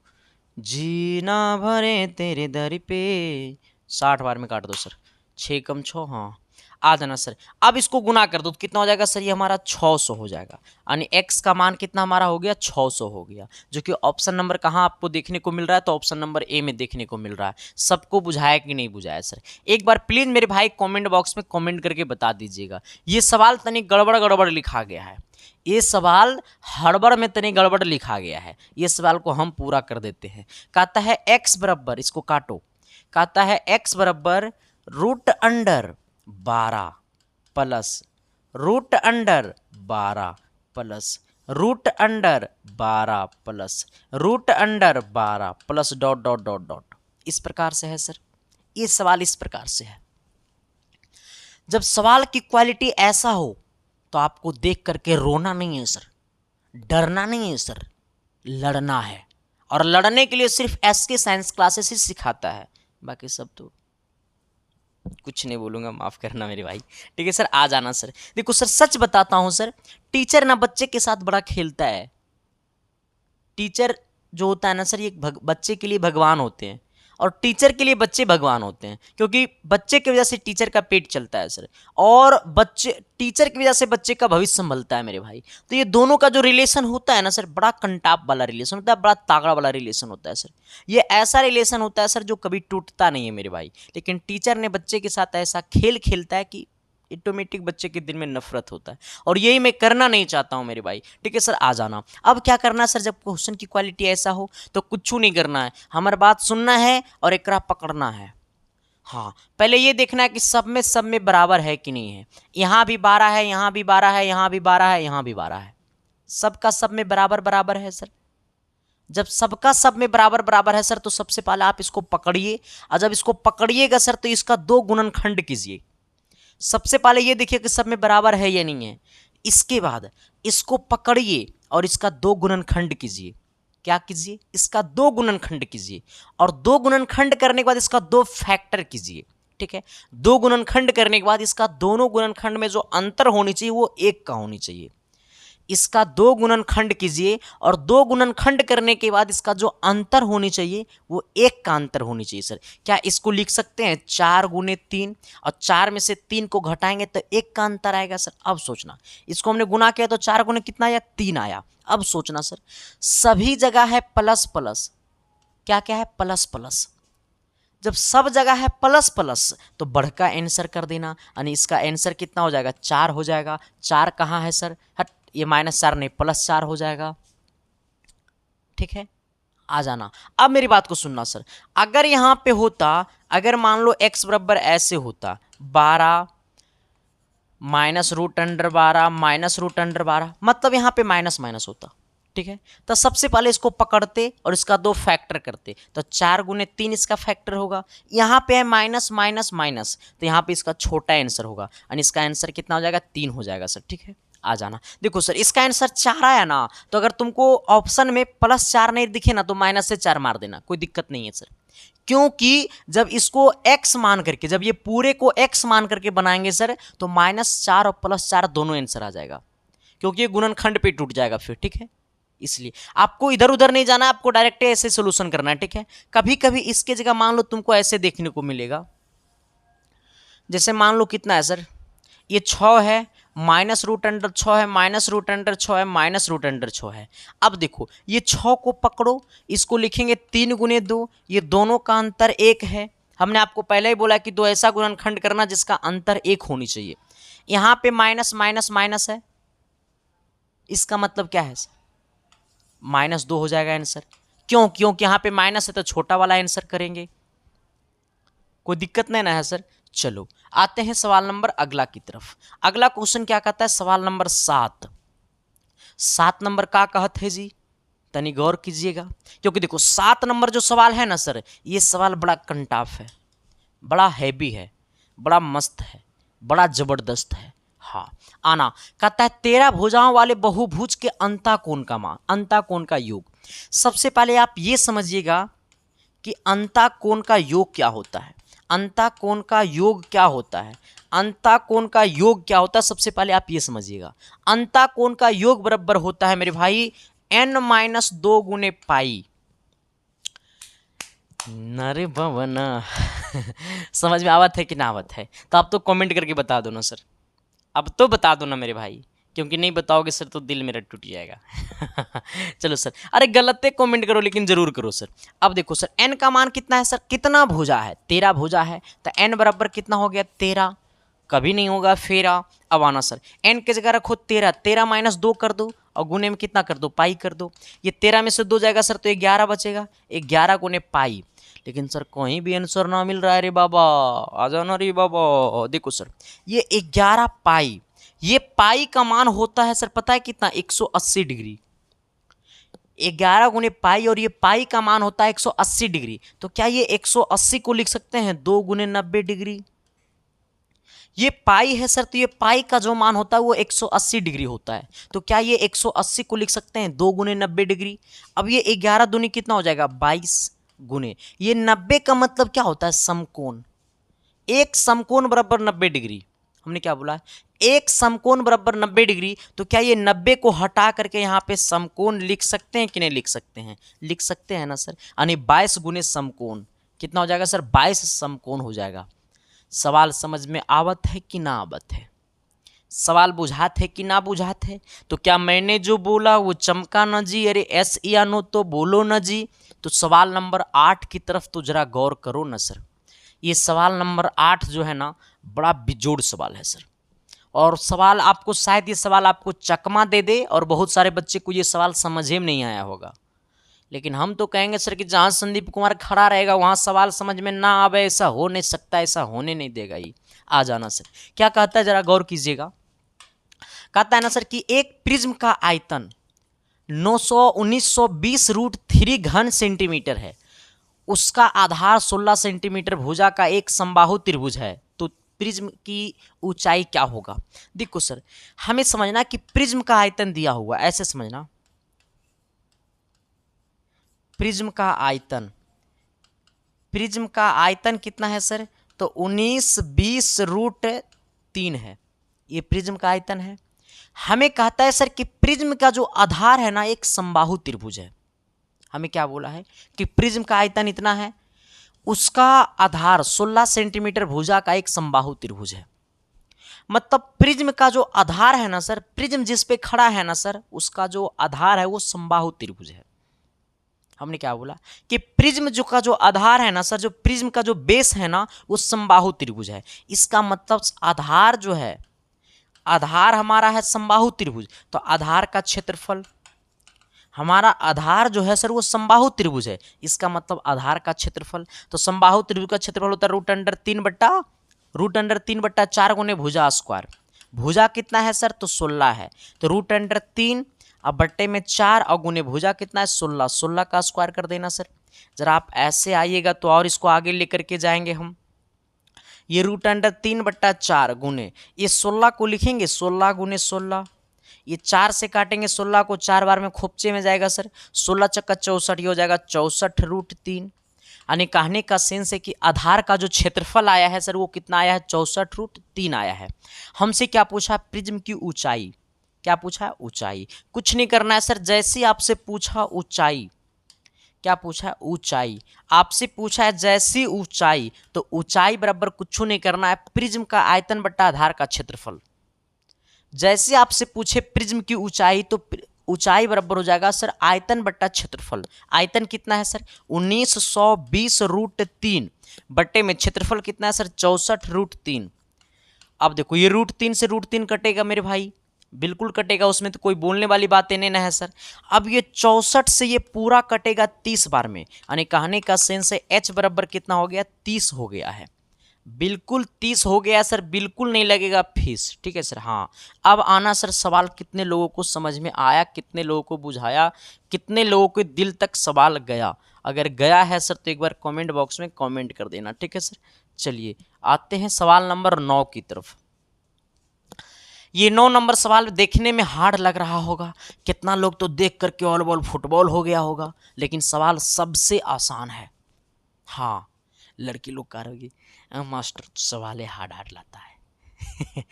जी ना भरे तेरे दर पे, 60 बार में काट दो सर, 6 कम 6, हाँ आ जाना सर। अब इसको गुना कर दो तो कितना हो जाएगा सर, ये हमारा 600 हो जाएगा, यानी x का मान कितना हमारा हो गया, 600 हो गया, जो कि ऑप्शन नंबर कहाँ आपको देखने को मिल रहा है, तो ऑप्शन नंबर ए में देखने को मिल रहा है। सबको बुझाया कि नहीं बुझाया सर, एक बार प्लीज मेरे भाई कमेंट बॉक्स में कमेंट करके बता दीजिएगा। ये सवाल तनी गड़बड़ गड़बड़ लिखा गया है, ये सवाल हड़बड़ में तनी गड़बड़ लिखा गया है, ये सवाल को हम पूरा कर देते हैं। कहता है x बराबर, इसको काटो, कहता है x बराबर √12 plus √12 plus √12 plus √12 plus dot dot dot dot, इस प्रकार से है सर। ये सवाल इस प्रकार से है। जब सवाल की क्वालिटी ऐसा हो तो आपको देख करके रोना नहीं है सर, डरना नहीं है सर, लड़ना है। और लड़ने के लिए सिर्फ SK साइंस क्लासेस ही सिखाता है, बाकी सब तो कुछ नहीं बोलूंगा, माफ करना मेरे भाई, ठीक है सर। आ जाना सर। देखो सर, सच बताता हूं सर, टीचर ना बच्चे के साथ बड़ा खेलता है। टीचर जो होता है ना सर, ये बच्चे के लिए भगवान होते हैं, और टीचर के लिए बच्चे भगवान होते हैं, क्योंकि बच्चे की वजह से टीचर का पेट चलता है सर, और बच्चे टीचर की वजह से बच्चे का भविष्य संभलता है मेरे भाई। तो ये दोनों का जो रिलेशन होता है ना सर, बड़ा कंटाप वाला रिलेशन होता है, बड़ा तागड़ा वाला रिलेशन होता है सर। ये ऐसा रिलेशन होता है सर जो कभी टूटता नहीं है मेरे भाई। लेकिन टीचर ने बच्चे के साथ ऐसा खेल खेलता है कि ऑटोमेटिक बच्चे के दिल में नफरत होता है, और यही मैं करना नहीं चाहता हूं मेरे भाई, ठीक है सर। आ जाना। अब क्या करना है सर, जब क्वेश्चन की क्वालिटी ऐसा हो तो कुछ नहीं करना है, हमारी बात सुनना है और एकरा पकड़ना है। हाँ, पहले ये देखना है कि सब में बराबर है कि नहीं है। यहाँ भी 12 है, यहाँ भी 12 है, यहाँ भी 12 है, यहाँ भी 12 है, सबका सब में बराबर बराबर है सर। जब सबका सब में बराबर बराबर है सर, तो सबसे पहले आप इसको पकड़िए, और जब इसको पकड़िएगा सर तो इसका 2 गुणनखंड कीजिए। सबसे पहले ये देखिए कि सब में बराबर है या नहीं है, इसके बाद इसको पकड़िए और इसका 2 गुणनखंड कीजिए। क्या कीजिए, इसका 2 गुणनखंड कीजिए, और 2 गुणनखंड करने के बाद इसका 2 फैक्टर कीजिए, ठीक है। 2 गुणनखंड करने के बाद इसका दोनों गुणनखंड में जो अंतर होनी चाहिए वो 1 का होनी चाहिए। इसका 2 गुणनखंड कीजिए, और 2 गुणनखंड करने के बाद इसका जो अंतर होनी चाहिए वो 1 का अंतर होनी चाहिए सर। क्या इसको लिख सकते हैं 4 गुने 3, और 4 में से 3 को घटाएंगे तो 1 का अंतर आएगा सर। अब सोचना, इसको हमने गुना किया तो 4 गुने कितना आया, 3 आया। अब सोचना सर, सभी जगह है प्लस प्लस, क्या क्या है, प्लस प्लस। जब सब जगह है प्लस प्लस तो बढ़ का आंसर कर देना, यानी इसका आंसर कितना हो जाएगा, 4 हो जाएगा। 4 कहाँ है सर, हट, ये -4 नहीं +4 हो जाएगा, ठीक है। आ जाना। अब मेरी बात को सुनना सर, अगर यहाँ पे होता, अगर मान लो x बराबर ऐसे होता 12 -√12 -√12, मतलब यहाँ पे माइनस माइनस होता, ठीक है। तो सबसे पहले इसको पकड़ते और इसका 2 फैक्टर करते, तो 4 गुने 3 इसका फैक्टर होगा। यहाँ पे है माइनस माइनस माइनस, तो यहाँ पे इसका छोटा आंसर होगा, यानी इसका आंसर कितना हो जाएगा, 3 हो जाएगा सर, ठीक है। आ जाना। देखो सर, इसका आंसर 4 आया ना, तो अगर तुमको ऑप्शन में +4 नहीं दिखे ना तो माइनस से 4 मार देना, कोई दिक्कत नहीं है सर। क्योंकि जब इसको x मान करके, जब ये पूरे को x मान करके बनाएंगे सर, तो -4 और +4 दोनों आंसर आ जाएगा, क्योंकि ये गुणनखंड पे टूट जाएगा फिर, ठीक है। इसलिए आपको इधर उधर नहीं जाना, आपको डायरेक्ट ऐसे सोल्यूशन करना है, ठीक है। कभी कभी इसके जगह मान लो तुमको ऐसे देखने को मिलेगा, जैसे मान लो कितना है सर, ये 6 है माइनस रूट अंडर 6 है, माइनस रूट अंडर 6 है, माइनस रूट अंडर 6 है। अब देखो ये 6 को पकड़ो, इसको लिखेंगे 3 गुने 2, ये दोनों का अंतर 1 है। हमने आपको पहले ही बोला कि दो ऐसा गुणनखंड करना जिसका अंतर 1 होनी चाहिए। यहाँ पे माइनस माइनस माइनस है, इसका मतलब क्या है सर, -2 हो जाएगा आंसर। क्यों? क्योंकि यहाँ पे माइनस है तो छोटा वाला आंसर करेंगे, कोई दिक्कत नहीं ना है सर। चलो आते हैं सवाल नंबर अगला की तरफ। अगला क्वेश्चन क्या कहता है, सवाल नंबर 7। 7 नंबर का कहत है जी, तनी गौर कीजिएगा, क्योंकि देखो 7 नंबर जो सवाल है ना सर, ये सवाल बड़ा कंटाफ है, बड़ा हैवी है, बड़ा मस्त है, बड़ा जबरदस्त है। हाँ आना कहता है 13 भुजाओं वाले बहुभुज के अंताकोण का मान, अंताकोण का योग। सबसे पहले आप ये समझिएगा कि अंताकोण का योग क्या होता है, अंताकोण का योग क्या होता है, अंताकोण का योग क्या होता है। सबसे पहले आप ये समझिएगा, अंताकोण का योग बराबर होता है मेरे भाई n-2 गुने पाई। नरे भवना समझ में आवत है कि ना आवत है? तो आप तो कमेंट करके बता दो ना सर, अब तो बता दो ना मेरे भाई, क्योंकि नहीं बताओगे सर तो दिल मेरा टूट जाएगा चलो सर, अरे गलत है कमेंट करो लेकिन जरूर करो सर। अब देखो सर n का मान कितना है सर, कितना भुजा है, 13 भुजा है, तो n बराबर कितना हो गया 13, कभी नहीं होगा फेरा। अब आना सर n की जगह रखो 13, 13 माइनस 2 कर दो और गुने में कितना कर दो, पाई कर दो। ये 13 में से 2 जाएगा सर तो 11 बचेगा, 11 गुने पाई। लेकिन सर कहीं भी आंसर ना मिल रहा है रे बाबा, आ जाना रे बाबा। देखो सर ये 11 पाई, ये पाई का मान होता है सर पता है कितना, 180 डिग्री। 11 गुने पाई और ये पाई का मान होता है 180 डिग्री। तो क्या ये 180 को लिख सकते हैं 2 गुने 90 डिग्री? ये पाई है सर, तो ये पाई का जो मान होता है वो 180 डिग्री होता है। तो क्या ये 180 को लिख सकते हैं 2 गुने 90 डिग्री? अब ये 11 दूनी कितना हो जाएगा 22 गुने, ये 90 का मतलब क्या होता है समकोण। एक समकोण बराबर 90 डिग्री, हमने क्या बोला, एक समकोण बराबर 90 डिग्री। तो क्या ये 90 को हटा करके यहाँ पे समकोण लिख सकते हैं कि नहीं लिख सकते हैं? लिख सकते हैं ना सर, यानी 22 गुने समकोण कितना हो जाएगा सर, 22 समकोण हो जाएगा। सवाल समझ में आवत है कि ना आवत है? सवाल बुझात है कि ना बुझात है? तो क्या मैंने जो बोला वो चमका न जी, अरे एस या नो तो बोलो न जी। तो सवाल नंबर 8 की तरफ तो जरा गौर करो न सर। ये सवाल नंबर 8 जो है ना बड़ा बेजोड़ सवाल है सर, और सवाल आपको शायद ये सवाल आपको चकमा दे दे और बहुत सारे बच्चे को ये सवाल समझ में नहीं आया होगा। लेकिन हम तो कहेंगे सर कि जहाँ संदीप कुमार खड़ा रहेगा वहाँ सवाल समझ में ना आवे, ऐसा हो नहीं सकता, ऐसा होने नहीं देगा ये। आ जाना सर, क्या कहता है जरा गौर कीजिएगा। कहता है ना सर कि एक प्रिज्म का आयतन 1920 घन सेंटीमीटर है, उसका आधार 16 सेंटीमीटर, भुजा का एक समबाहु त्रिभुज है, तो प्रिज्म की ऊंचाई क्या होगा? देखो सर हमें समझना कि प्रिज्म का आयतन दिया हुआ, ऐसे समझना, प्रिज्म का आयतन, प्रिज्म का आयतन कितना है सर, तो 19/20√3 है, ये प्रिज्म का आयतन है। हमें कहता है सर कि प्रिज्म का जो आधार है ना एक समबाहु त्रिभुज है। हमें क्या बोला है कि प्रिज्म का आयतन इतना है, उसका आधार 16 सेंटीमीटर, भुजा का एक समबाहु त्रिभुज है। मतलब प्रिज्म का जो आधार है ना सर, प्रिज्म जिस पे खड़ा है ना सर, उसका जो आधार है वो समबाहु त्रिभुज है। हमने क्या बोला कि प्रिज्म जो का जो आधार है ना सर, जो प्रिज्म का जो बेस है ना वो समबाहु त्रिभुज है। इसका मतलब आधार जो है, आधार हमारा है समबाहु त्रिभुज, तो आधार का क्षेत्रफल, हमारा आधार जो है सर वो समबाहु त्रिभुज है, इसका मतलब आधार का क्षेत्रफल। तो समबाहु त्रिभुज का क्षेत्रफल होता है √3/4 गुने भुजा स्क्वायर। भुजा कितना है सर, तो 16 है, तो √3 अब बट्टे में 4 और गुने भुजा कितना है 16, 16 का स्क्वायर कर देना सर। जरा आप ऐसे आइएगा तो और इसको आगे लेकर के जाएंगे हम। ये √3/4 गुने ये 16 को लिखेंगे 16 गुने 16, ये 4 से काटेंगे 16 को, 4 बार में खोपचे में जाएगा सर, 16 चक्का 64, ये हो जाएगा 64√3। यानी कहने का सेंस है कि आधार का जो क्षेत्रफल आया है सर वो कितना आया है 64√3 आया है। हमसे क्या पूछा, प्रिज्म की ऊंचाई, क्या पूछा, ऊंचाई। कुछ नहीं करना है सर, जैसे आपसे पूछा ऊंचाई, क्या पूछा है ऊंचाई, आपसे पूछा है जैसी ऊंचाई, तो ऊंचाई बराबर कुछ नहीं करना है प्रिज्म का आयतन बट्टा आधार का क्षेत्रफल। जैसे आपसे पूछे प्रिज्म की ऊंचाई, तो ऊंचाई बराबर हो जाएगा सर आयतन बट्टा क्षेत्रफल। आयतन कितना है सर 1920√3 बट्टे में क्षेत्रफल कितना है सर 64√3। अब देखो ये √3 से √3 कटेगा मेरे भाई, बिल्कुल कटेगा, उसमें तो कोई बोलने वाली बातें नहीं ना है सर। अब ये 64 से ये पूरा कटेगा 30 बार में, यानी कहने का सेंस है h बराबर कितना हो गया 30 हो गया है, बिल्कुल 30 हो गया सर, बिल्कुल नहीं लगेगा फीस। ठीक है सर। हाँ, अब आना सर सवाल कितने लोगों को समझ में आया, कितने लोगों को बुझाया, कितने लोगों के दिल तक सवाल गया। अगर गया है सर तो एक बार कमेंट बॉक्स में कमेंट कर देना। ठीक है सर। चलिए आते हैं सवाल नंबर 9 की तरफ। ये 9 नंबर सवाल देखने में हार्ड लग रहा होगा, कितना लोग तो देख करके ऑल बॉल फुटबॉल हो गया होगा, लेकिन सवाल सबसे आसान है। हाँ, लड़की लोग कह रही मास्टर सवाल हार्ड हार्ड लाता है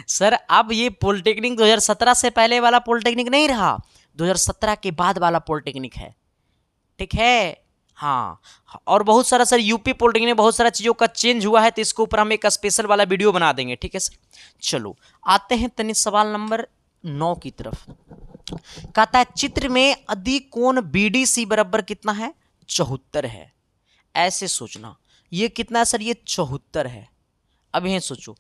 सर अब ये पॉलिटेक्निक 2017 से पहले वाला पॉलिटेक्निक नहीं रहा, 2017 के बाद वाला पॉलिटेक्निक है। ठीक है। हाँ, और बहुत सारा सर यूपी पॉलिटेक्निक में बहुत सारा चीज़ों का चेंज हुआ है, तो इसके ऊपर हम एक स्पेशल वाला वीडियो बना देंगे। ठीक है सर। चलो आते हैं तनि सवाल नंबर 9 की तरफ। कहता है चित्र में अधिक कोण BDC बराबर कितना है 74 है। ऐसे सोचना, ये कितना है सर ये 74 है। अब यह सोचो,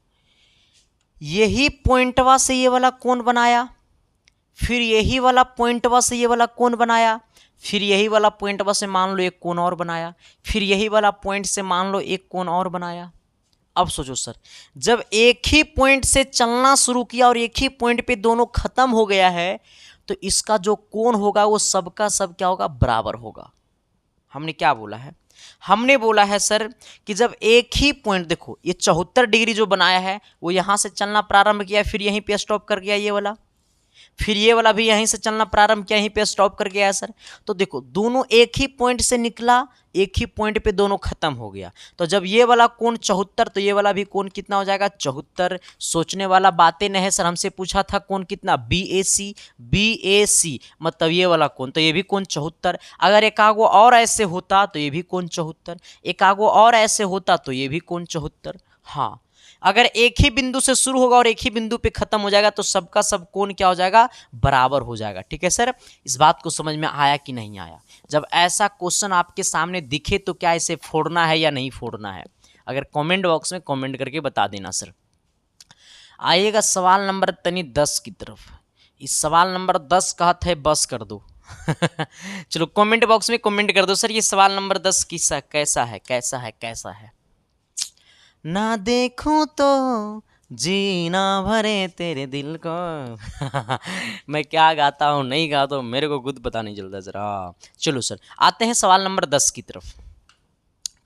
यही पॉइंटवा से ये वाला कोण बनाया, फिर यही वाला पॉइंटवा से ये वाला कोण बनाया, फिर यही वाला पॉइंटवा से मान लो एक कोण और बनाया, फिर यही वाला पॉइंट से मान लो एक कोण और बनाया। अब सोचो सर, जब एक ही पॉइंट से चलना शुरू किया और एक ही पॉइंट पे दोनों खत्म हो गया है, तो इसका जो कोण होगा वो सबका सब क्या होगा बराबर होगा। हमने क्या बोला है, हमने बोला है सर कि जब एक ही पॉइंट, देखो ये 74 डिग्री जो बनाया है वो यहां से चलना प्रारंभ किया, फिर यहीं पे स्टॉप कर गया ये वाला, फिर ये वाला भी यहीं से चलना प्रारंभ किया, यहीं पे स्टॉप कर गया है सर। तो देखो दोनों एक ही पॉइंट से निकला, एक ही पॉइंट पे दोनों खत्म हो गया। तो जब ये वाला कोण 74, तो ये वाला भी कोण कितना हो जाएगा 74। सोचने वाला बातें नहीं है सर, हमसे पूछा था कोण कितना BAC, BAC मतलब ये वाला कोण, तो ये भी कोण 74। अगर एक आगो और ऐसे होता तो ये भी कोण 74, एक आगो और ऐसे होता तो ये भी कोण 74। हाँ, अगर एक ही बिंदु से शुरू होगा और एक ही बिंदु पे खत्म हो जाएगा तो सबका सब कोण क्या हो जाएगा बराबर हो जाएगा। ठीक है सर। इस बात को समझ में आया कि नहीं आया? जब ऐसा क्वेश्चन आपके सामने दिखे तो क्या इसे फोड़ना है या नहीं फोड़ना है? अगर कमेंट बॉक्स में कमेंट करके बता देना सर। आइएगा सवाल नंबर 10 की तरफ। इस सवाल नंबर 10 कहत है बस कर दो चलो कमेंट बॉक्स में कमेंट कर दो सर, ये सवाल नंबर 10 किसा कैसा है, कैसा है, कैसा है। ना देखूं तो जीना भरे तेरे दिल को मैं क्या गाता हूँ नहीं गाता हूँ मेरे को खुद पता नहीं चलता जरा। चलो सर आते हैं सवाल नंबर 10 की तरफ।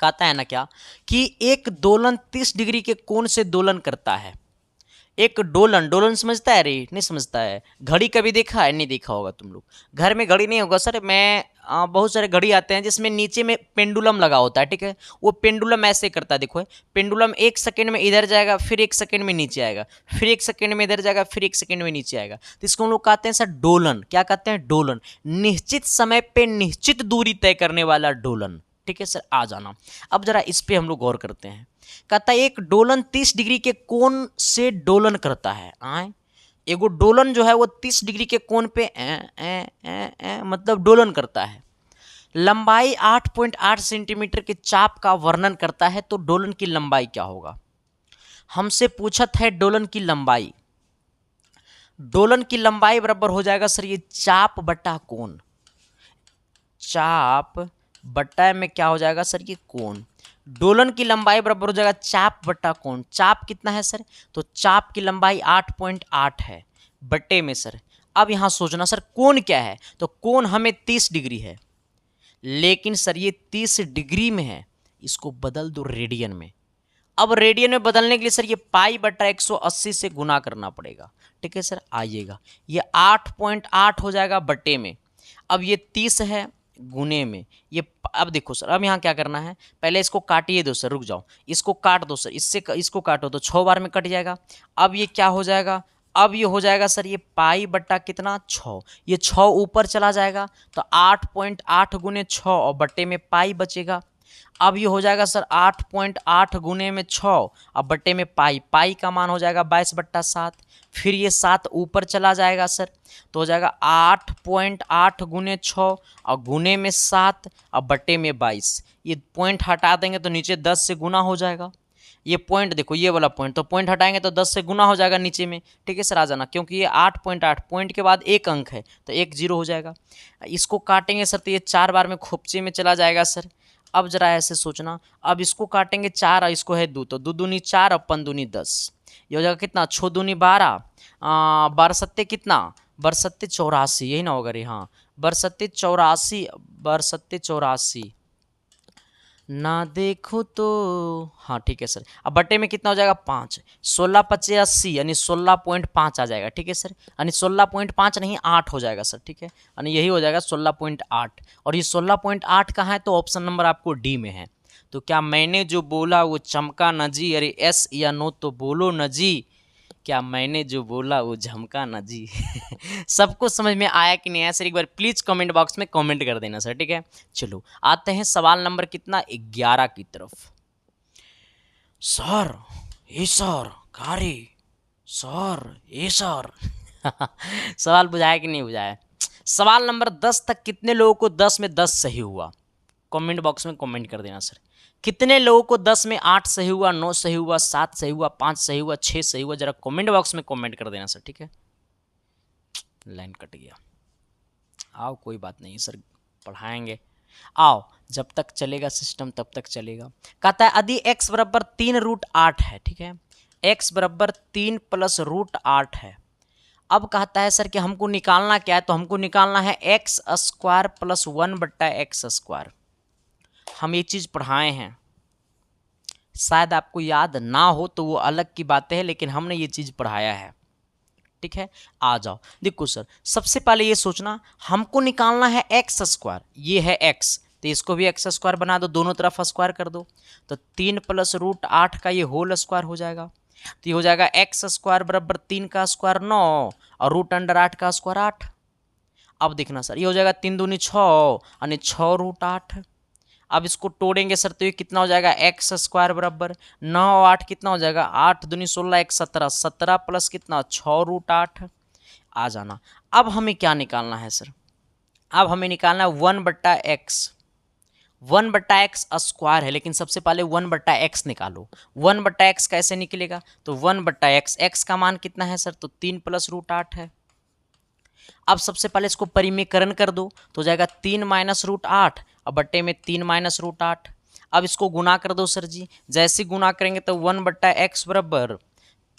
कहता है ना क्या कि एक दोलन 30 डिग्री के कोण से दोलन करता है। एक डोलन, डोलन समझता है रे? नहीं समझता है। घड़ी कभी देखा है? नहीं देखा होगा तुम लोग, घर में घड़ी नहीं होगा सर। मैं बहुत सारे घड़ी आते हैं जिसमें नीचे में पेंडुलम लगा होता है। ठीक है, वो पेंडुलम ऐसे करता है, देखो पेंडुलम 1 सेकंड में इधर जाएगा, फिर 1 सेकंड में नीचे आएगा, फिर 1 सेकंड में इधर जाएगा, फिर 1 सेकंड में नीचे आएगा। तो इसको हम लोग कहते हैं सर डोलन। क्या कहते हैं? डोलन। निश्चित समय पे निश्चित दूरी तय करने वाला डोलन। ठीक है सर, आ जाना। अब जरा इस पे हम लोग गौर करते हैं। कहता है एक डोलन 30 डिग्री के कोण से डोलन करता है। एगो डोलन जो है वो 30 डिग्री के कोण पे मतलब डोलन करता है। लंबाई 8.8 सेंटीमीटर के चाप का वर्णन करता है, तो डोलन की लंबाई क्या होगा? हमसे पूछत है डोलन की लंबाई। डोलन की लंबाई बराबर हो जाएगा सर ये चाप बटा कोण। चाप बटा में क्या हो जाएगा सर ये कोण। डोलन की लंबाई बराबर हो जाएगा चाप बटा कोण। चाप कितना है सर? तो चाप की लंबाई 8.8 है बटे में सर। अब यहां सोचना सर कोण क्या है, तो कोण हमें 30 डिग्री है, लेकिन सर ये 30 डिग्री में है, इसको बदल दो रेडियन में। अब रेडियन में बदलने के लिए सर ये पाई बटा 180 से गुना करना पड़ेगा। ठीक है सर, आइएगा ये 8.8 हो जाएगा बटे में। अब ये 30 है गुने में ये। अब देखो सर, अब यहाँ क्या करना है, पहले इसको काटिए दो सर, रुक जाओ, इसको काट दो सर, इससे इसको काटो तो 6 बार में कट जाएगा। अब ये क्या हो जाएगा, अब ये हो जाएगा सर ये पाई बट्टा कितना 6, ये 6 ऊपर चला जाएगा तो 8.8 गुने 6 और बट्टे में पाई बचेगा। अब ये हो जाएगा सर 8.8 गुने में 6 और बट्टे में पाई, पाई का मान हो जाएगा 22/7। फिर ये 7 ऊपर चला जाएगा सर, तो हो जाएगा 8.8 गुने 6 और गुने में 7 और बटे में 22। ये पॉइंट हटा देंगे तो नीचे 10 से गुना हो जाएगा। ये पॉइंट देखो, ये वाला पॉइंट, तो पॉइंट हटाएंगे तो 10 से गुना हो जाएगा नीचे में। ठीक है सर, आ जाना, क्योंकि ये 8.8 पॉइंट के बाद एक अंक है तो एक जीरो हो जाएगा। इसको काटेंगे सर तो ये 4 बार में खोपचे में चला जाएगा सर। अब जरा ऐसे सोचना, अब इसको काटेंगे 4 और इसको है 2, तो 2 दूनी 4 और 5 दूनी 10। ये हो जाएगा कितना, 6 दूनी 12, 12 सत्ते कितना, बरसत्ते 84, यही ना होगा रे, हाँ बरसत्ते 84, बरसत्ते 84 ना देखो तो, हाँ ठीक है सर। अब बटे में कितना हो जाएगा 5, 16 पचे 80 यानी 16.5 आ जाएगा। ठीक है सर, यानी 16.5 नहीं 8 हो जाएगा सर। ठीक है, यानी यही हो जाएगा 16.8। और ये 16.8 कहाँ है, तो ऑप्शन नंबर आपको डी में है। तो क्या मैंने जो बोला वो चमका न जी, अरे एस या नो तो बोलो न जी, क्या मैंने जो बोला वो झमका ना जी। सबको समझ में आया कि नहीं आया सर, एक बार प्लीज कमेंट बॉक्स में कमेंट कर देना सर। ठीक है, चलो आते हैं सवाल नंबर कितना, 11 की तरफ। सर ए सर कारी, सर ए सर। सवाल बुझाया कि नहीं बुझाया। सवाल नंबर 10 तक कितने लोगों को 10 में 10 सही हुआ, कमेंट बॉक्स में कमेंट कर देना सर। कितने लोगों को 10 में 8 सही हुआ, 9 सही हुआ, 7 सही हुआ, 5 सही हुआ, 6 सही हुआ, जरा कमेंट बॉक्स में कमेंट कर देना सर। ठीक है, लाइन कट गया, आओ कोई बात नहीं सर, पढ़ाएंगे, आओ जब तक चलेगा सिस्टम तब तक चलेगा। कहता है यदि x बराबर 3√8 है, ठीक है, x बराबर 3 + √8 है। अब कहता है सर कि हमको निकालना क्या है, तो हमको निकालना है x² + 1/x²। हम ये चीज़ पढ़ाए हैं, शायद आपको याद ना हो तो वो अलग की बातें हैं, लेकिन हमने ये चीज़ पढ़ाया है। ठीक है, आ जाओ देखो सर, सबसे पहले ये सोचना हमको निकालना है x², ये है x, तो इसको भी x² बना दो, दोनों तरफ स्क्वायर कर दो, तो 3 + √8 का ये होल स्क्वायर हो जाएगा। तो ये हो जाएगा x² बराबर 3 का स्क्वायर 9 और √8 का स्क्वायर 8। अब देखना सर, ये हो जाएगा 3 दूनी 6 यानी 6√8। अब इसको तोड़ेंगे सर तो ये कितना हो जाएगा, x² बराबर 9 8 कितना हो जाएगा, 8 दूनी 16 1 17, 17 प्लस कितना 6√8। आ जाना, अब हमें क्या निकालना है सर, अब हमें निकालना है 1/x। 1/x स्क्वायर है, लेकिन सबसे पहले 1/x निकालो। 1/x कैसे निकलेगा, तो 1/x, x का मान कितना है सर, तो 3 + √8 है। अब सबसे पहले इसको परिमेयकरण कर दो, तो हो जाएगा 3 - √8 और बट्टे में 3 - √8। अब इसको गुना कर दो सर जी, जैसे गुना करेंगे तो 1/x बराबर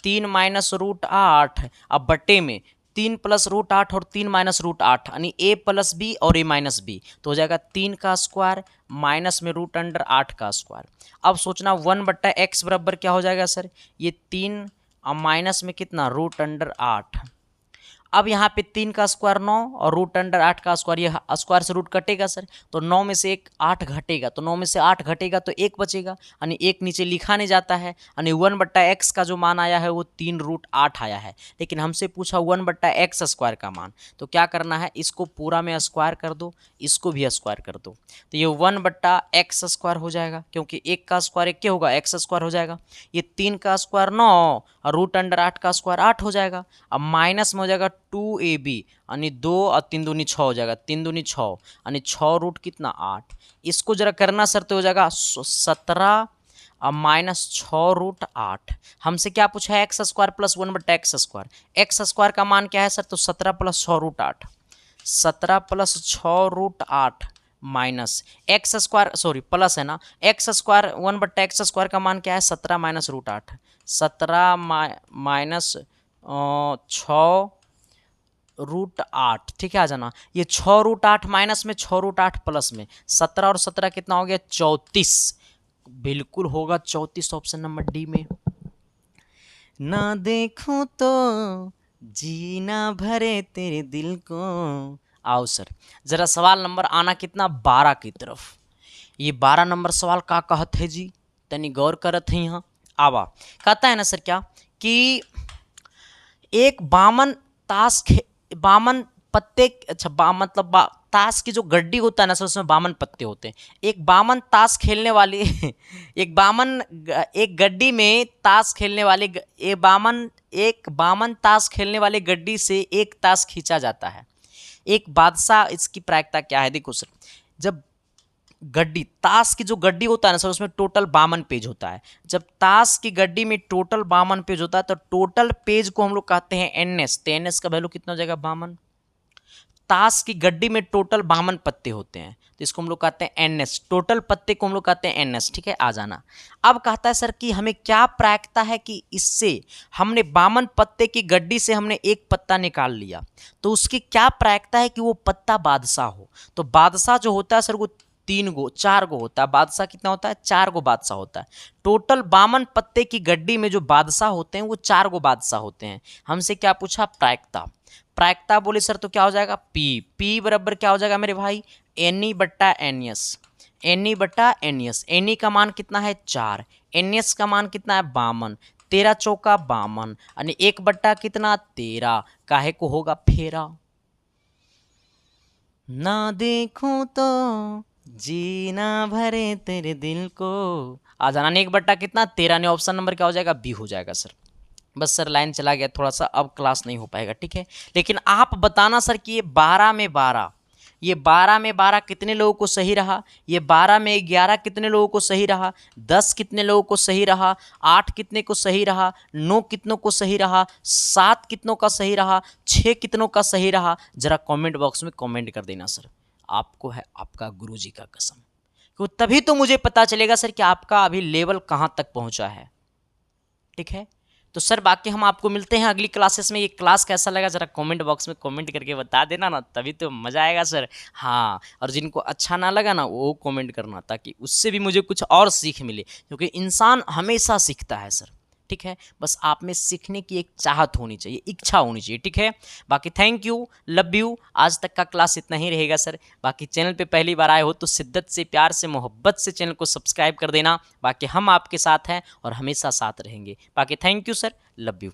3 - √8 अब बट्टे में 3 + √8 और 3 - √8 यानी a + b और a - b, तो हो जाएगा 3 का स्क्वायर माइनस में √8 का स्क्वायर। अब सोचना 1/x बराबर क्या हो जाएगा सर, ये 3 और माइनस में कितना √8। अब यहाँ पे 3 का स्क्वायर 9 और √8 का स्क्वायर, ये स्क्वायर से रूट कटेगा सर, तो 9 में से 8 घटेगा, तो 9 में से 8 घटेगा तो 1 बचेगा, यानी 1 नीचे लिखा नहीं जाता है, यानी 1/x का जो मान आया है वो 3√8 आया है। लेकिन हमसे पूछा 1/x² का मान, तो क्या करना है, इसको पूरा में स्क्वायर कर दो, इसको भी स्क्वायर कर दो, तो ये 1/x² हो जाएगा, क्योंकि 1 का स्क्वायर 1 क्या होगा, x² हो जाएगा। ये 3 का स्क्वायर 9 और √8 का स्क्वायर 8 हो जाएगा। अब माइनस में हो जाएगा 2ab यानी 2 और 3 दूनी 6 हो जाएगा, 3 दूनी 6 यानी 6 रूट कितना 8। इसको जरा करना सर तो हो जाएगा 17 और माइनस 6√8। हमसे क्या पूछा है, x² + 1/x²। x² का मान क्या है सर, तो 17 + 6√8, 17 + 6√8 माइनस x² सॉरी प्लस है ना, x² 1/x² का मान क्या है, 17 - √8, 17 माइनस 6√8। ठीक है, आ जाना, ये 6√8 माइनस में 6√8 प्लस में 17 और 17 कितना हो गया 34, बिल्कुल होगा 34 ऑप्शन नंबर डी में। ना देखूं तो जीना भरे तेरे दिल को। आओ सर, जरा सवाल नंबर आना कितना 12 की तरफ। ये 12 नंबर सवाल का कहत है जी, तनी गौर करत है यहाँ। आवा कहता है ना सर क्या कि एक बामन ताश बामन पत्ते, अच्छा मतलब ताश की जो गड्डी होता है ना सर, उसमें 52 पत्ते होते हैं। एक बामन ताश खेलने वाले एक गड्डी में ताश खेलने वाले एक बामन ताश खेलने वाले गड्डी से एक ताश खींचा जाता है। एक बादशाह, इसकी प्रायिकता क्या है? देखो सर, जब गड्डी, ताश की जो गड्डी होता है ना सर, उसमें टोटल 52 पेज होता है। जब ताश की गड्डी में टोटल 52 पेज होता है तो टोटल पेज को हम लोग कहते हैं एनएस। तो एनएस का वैल्यू कितना हो जाएगा? 52। ताश की गड्डी में टोटल 52 पत्ते होते हैं तो इसको हम लोग कहते हैं एनएस। टोटल पत्ते को हम लोग कहते हैं एनएस। ठीक है, आ जाना। अब कहता है सर कि हमें क्या प्रायिकता है कि इससे हमने 52 पत्ते की गड्डी से हमने एक पत्ता निकाल लिया, तो उसकी क्या प्रायिकता है कि वो पत्ता बादशाह हो। तो बादशाह जो होता है सर वो 4 गो होता है। बादशाह कितना होता है? 4 गो बादशाह होता है। टोटल 52 पत्ते की गड्डी में जो बादशाह होते हैं वो 4 गो बादशाह होते हैं। हमसे क्या पूछा? प्रायिकता। प्रायिकता बोले सर तो क्या हो जाएगा? पी बराबर क्या हो जाएगा मेरे भाई? एनई बट्टा एनएस। एनई बट्टा एनएस। एनई का मान कितना है? 4। एनएस का मान कितना है? 52। 13 चौका 52 यानी 1 बट्टा कितना? 13। काहे को होगा? फेरा। ना देखूं तो जीना भरे तेरे दिल को। आ जाना। 1 बट्टा कितना? 13 ने ऑप्शन नंबर क्या हो जाएगा? बी हो जाएगा सर। बस सर लाइन चला गया थोड़ा सा, अब क्लास नहीं हो पाएगा। ठीक है, लेकिन आप बताना सर कि ये 12 में 12, ये 12 में 12 कितने लोगों को सही रहा? ये 12 में 11 कितने लोगों को सही रहा? 10 कितने लोगों को सही रहा? 8 कितने को सही रहा? 9 कितनों को सही रहा? 7 कितनों का सही रहा? 6 कितनों का सही रहा? जरा कमेंट बॉक्स में कमेंट कर देना सर। आपको है आपका गुरुजी का कसम, क्योंकि तभी तो मुझे पता चलेगा सर कि आपका अभी लेवल कहाँ तक पहुँचा है। ठीक है, तो सर बाकी हम आपको मिलते हैं अगली क्लासेस में। ये क्लास कैसा लगा जरा कमेंट बॉक्स में कमेंट करके बता देना ना, तभी तो मज़ा आएगा सर। हाँ, और जिनको अच्छा ना लगा ना वो कमेंट करना, ताकि उससे भी मुझे कुछ और सीख मिले, क्योंकि इंसान हमेशा सीखता है सर। ठीक है, बस आप में सीखने की एक चाहत होनी चाहिए, इच्छा होनी चाहिए। ठीक है, बाकी थैंक यू, लव यू। आज तक का क्लास इतना ही रहेगा सर। बाकी चैनल पे पहली बार आए हो तो शिद्दत से, प्यार से, मोहब्बत से चैनल को सब्सक्राइब कर देना। बाकी हम आपके साथ हैं और हमेशा साथ रहेंगे। बाकी thank you sir, love you.